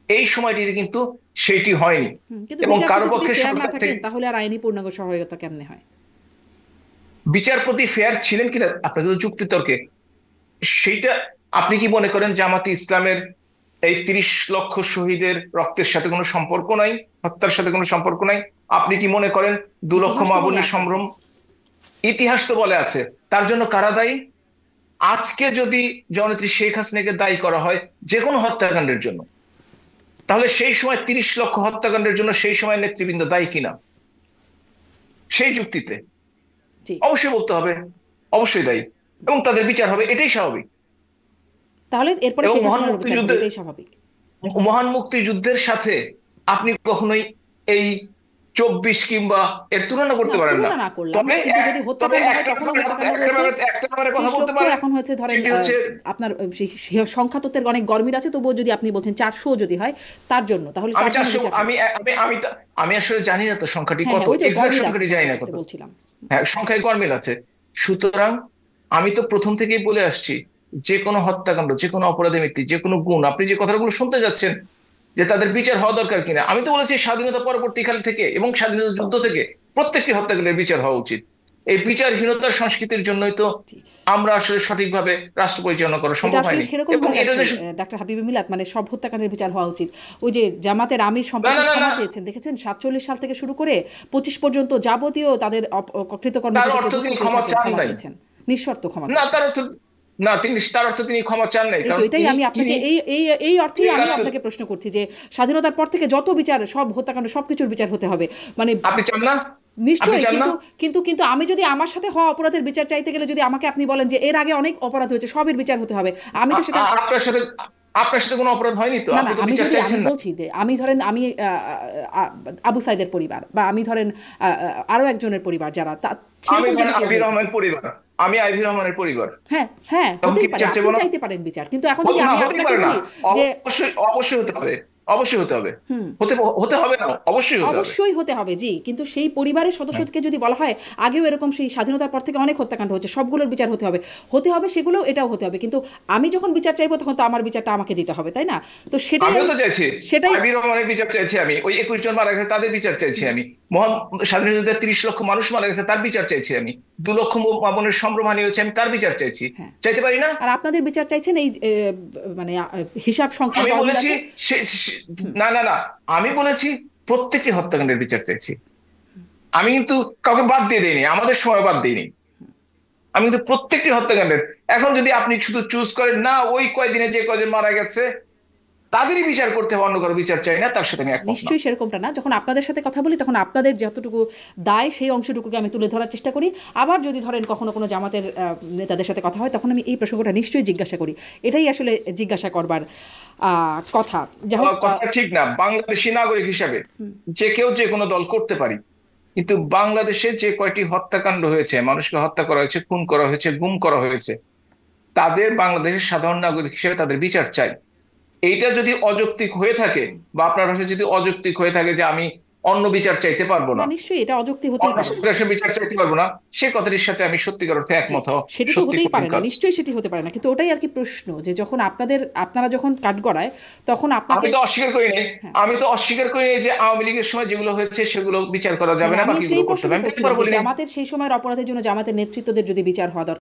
এই সময়টিতে কিন্তু সেটি হয়নি। কিন্তু এবং কারো বিচারপতি যদি পক্ষে ফেয়ার না সরকার থাকেন থেকে তাহলে আর আইনি পূর্ণাঙ্গ সহায়তা কেমনে হয়? বিচারপতি ফেয়ার ছিলেন কিনা আপনাকে তো যুক্তিতর্কে সেইটা, আপনি কি মনে করেন জামাতে ইসলামের এই 30 লক্ষ শহীদের রক্তের সাথে কোনো সম্পর্ক নাই, হত্যার সাথে কোনো সম্পর্ক নাই? আপনি কি মনে করেন 2 লক্ষ ইতিহাস তো মা বলে বোনের আছে। সম্ভ্রম? ইতিহাস তো বলে আছে। তার জন্য কারা দায়ী? আজকে যদি জননেত্রী শেখ হাসিনাকে দায়ী করা হয় যে কোনো হত্যাকাণ্ডের জন্য, তাহলে সেই সময় 30 লক্ষ হত্যাকাণ্ডের জন্য সেই সময় নেতৃবৃন্দ দায়ী কিনা? সেই যুক্তিতে জি। অবশ্যই বলতে হবে অবশ্যই দায়ী, এবং তাদের বিচার হবে, এটাই স্বাভাবিক। তাহলে এরপরে এবং শেখ মহান হাসিনারও বিচার হবে, মুক্তিযুদ্ধের এটাই স্বাভাবিক। মহান মুক্তিযুদ্ধের সাথে আপনি কখনোই এই 24 কিংবা এর তুলনা না, করতে পারেন না। তুলনা না করলাম, তবে কিন্তু যদি তবে হত্যাকাণ্ড হয় একটা তখনও ব্যাপারে হত্যাকাণ্ড একটা হয়েছে। ব্যাপারে একটা ব্যাপারে কথা 30 বলতে লক্ষ পারেন, এখন হয়েছে ধরেন, সেটি হচ্ছে আপনার সংখ্যা তত্ত্বের অনেক গরমিল আছে, তবুও যদি আপনি বলছেন 400 যদি হয় তার জন্য, তাহলে আমি তার জন্য 400, বিচার হবে। আমি আসলে জানি না তো সংখ্যাটি হ্যাঁ কত, হ্যাঁ, ওই তো এক্সাক্ট গরমিল আছে সংখ্যাটি জানি না কত। সংখ্যাতত্ত্বে বলছিলাম। হ্যাঁ, সংখ্যায় গরমিল আছে। সুতরাং আমি তো প্রথম থেকেই বলে আসছি, যে কোনো হত্যাকাণ্ড, যে কোনো অপরাধী ব্যক্তি, যে কোনো গুণ, আপনি যে কথাগুলো শুনতে যাচ্ছেন যে তাদের বিচার হওয়া দরকার কিনা, আমি তো বলেছি স্বাধীনতা পরবর্তীকাল থেকে এবং স্বাধীনতা যুদ্ধ থেকে প্রত্যেকটি হত্যাকাণ্ডের বিচার হওয়া উচিত। এই বিচারহীনতার সংস্কৃতির জন্যই তো জি। আমরা আসলে সঠিকভাবে রাষ্ট্র পরিচালনা করা এটা সম্ভব আসলে হয়নি। সেরকম এবং হয়ে এটা যাচ্ছে, যে ডাক্তার হাবিবুল মিলাত, মানে সব হত্যাকাণ্ডের বিচার হওয়া উচিত। ওই যে জামাতের আমির না সম্প্রতি না না না, ক্ষমা চেয়েছেন, দেখেছেন 47 সাল থেকে শুরু করে 25 পর্যন্ত যাবতীয় তাদের কৃতকর্ম তার যদি কেউ অর্থ দুঃখ তিনি পেয়ে ক্ষমা থাকেন চান ক্ষমা নাই। চেয়েছেন, নিঃশর্ত ক্ষমা না চেয়েছেন। তার অর্থ, না তিনি তার অর্থ তিনি ক্ষমা চান নাই, এই তো কারণ এটাই তিনি আমি আপনাকে তিনি এই এই এই অর্থেই আমি 71। আপনাকে প্রশ্ন করছি যে স্বাধীনতার পর থেকে যত বিচার, সব হত্যাকাণ্ড সবকিছুর বিচার হতে হবে, মানে আপনি চান না? আপনি নিশ্চয়ই। চান না? কিন্তু কিন্তু কিন্তু আমি যদি আমার সাথে হওয়া অপরাধের বিচার চাইতে গেলে যদি আমাকে আপনি বলেন যে এর আগে অনেক অপরাধ হয়েছে, সবের বিচার হতে হবে, আমি তো সেটা। আপনার সাথে কোনো অপরাধ হয়নি তো, না না, আপনি তো আমি বিচার যদি আমি চাইছেন না। বলছি যে আমি ধরেন আমি আবু সাইদের পরিবার, বা আমি ধরেন আরো একজনের পরিবার যারা আমি সেরকম ধরেন যদি কেউ আইভি হয়ে থাকে। রহমানের পরিবার, আমি আইভি রহমানের পরিবার, হ্যাঁ হ্যাঁ, তখন কি হতেই পারে, বিচার আপনি চাইবো না? চাইতে পারেন বিচার, কিন্তু এখন যদি না, আমি হতেই আপনাকে পারে না। বলি যে অবশ্যই অবশ্যই হতে হবে, অবশ্যই হতে হবে। হুম, হতে হবে না, অবশ্যই হতে হবে। অবশ্যই হতে হবে জি, কিন্তু সেই পরিবারের হ্যাঁ। সদস্যকে যদি বলা হয় আগেও এরকম সেই স্বাধীনতার পর থেকে অনেক হত্যাকাণ্ড হচ্ছে, সবগুলোর বিচার হতে হবে, হতে হবে সেগুলোও, এটাও হতে হবে, কিন্তু আমি যখন বিচার চাইবো তখন তো আমার বিচারটা আমাকে দিতে হবে, তাই না? তো সেটাই আমিও তো চাইছি, সেটাই আইভি রহমানের বিচার চাইছি আমি, ওই 21 জন মারা গেছে তাদের বিচার চাইছি আমি, মহান স্বাধীনতা যুদ্ধে 30 লক্ষ মানুষ মারা গেছে তার বিচার চাইছি আমি, 2 লক্ষ মা বোনের সম্ভ্রমহানি হয়েছে, আমি তার বিচার চাইছি। হ্যাঁ। চাইতে পারি না? আর আপনাদের বিচার চাইছেন এই মানে হিসাব সংখ্যা আমি গরমিল বলেছি আছে। না না না, আমি বলেছি প্রত্যেকটি হত্যাকাণ্ডের বিচার চাইছি। আমি কিন্তু কাউকে বাদ দিয়ে দিইনি, আমাদের সময় বাদ দিইনি, আমি কিন্তু প্রত্যেকটি হত্যাকাণ্ডের। এখন যদি আপনি শুধু চুজ করেন না ওই কয়দিনে যে কয়জন মারা গেছে তাদেরই বিচার করতে হবে, অন্য কারো বিচার চাই না, তার সাথে আমি একমত না। নিশ্চয়ই সেরকমটা না, যখন আপনাদের সাথে কথা বলি তখন আপনাদের যতটুকু দায় সেই অংশটুকুকে আমি তুলে ধরার চেষ্টা করি। আবার যদি ধরেন কখনো কোনো জামাতের নেতাদের সাথে কথা হয় তখন আমি এই প্রসঙ্গটা নিশ্চয়ই জিজ্ঞাসা করি, এটাই আসলে জিজ্ঞাসা করবার কথা। যাই হোক, কথা ঠিক না, বাংলাদেশী নাগরিক হিসাবে যে কেউ যে কোনো দল করতে পারি, কিন্তু বাংলাদেশে যে কয়টি হত্যাকাণ্ড হয়েছে, মানুষকে হত্যা করা হয়েছে, খুন করা হয়েছে, গুম করা হয়েছে, তাদের বাংলাদেশের সাধারণ নাগরিক হিসেবে তাদের বিচার চাই। এইটা যদি অযৌক্তিক হয়ে থাকে, বা আপনার কাছে যদি অযৌক্তিক হয়ে থাকে যে আমি অন্য বিচার চাইতে পারবো না না, নিশ্চয়ই এটা অযৌক্তিক হতেই অন্য পারে না। সরকারের বিচার চাইতে পারবো না, সে কথাটির সাথে আমি সত্যিকার অর্থে জি, একমত হওয়া সেটি তো সত্যি হতেই কঠিন পারে না, কাজ। নিশ্চয়ই সেটি হতে পারে না, কিন্তু ওটাই আর কি প্রশ্ন, যে যখন আপনারা যখন কাঠগড়ায় তখন আমি আপনাকে। তো অস্বীকার করি নাই, হ্যাঁ, যে আওয়ামী লীগের সময় যেগুলো হয়েছে সেগুলো বিচার করা যাবে মানে না, আমি আসলে বাকিগুলো এই করতে হবে, প্রশ্নই আমি তো করছিলাম একবার যে বলি নাই। জামাতের সেই সময়ের অপরাধের জন্য জামাতের নেতৃত্বদের যদি বিচার হওয়া দরকার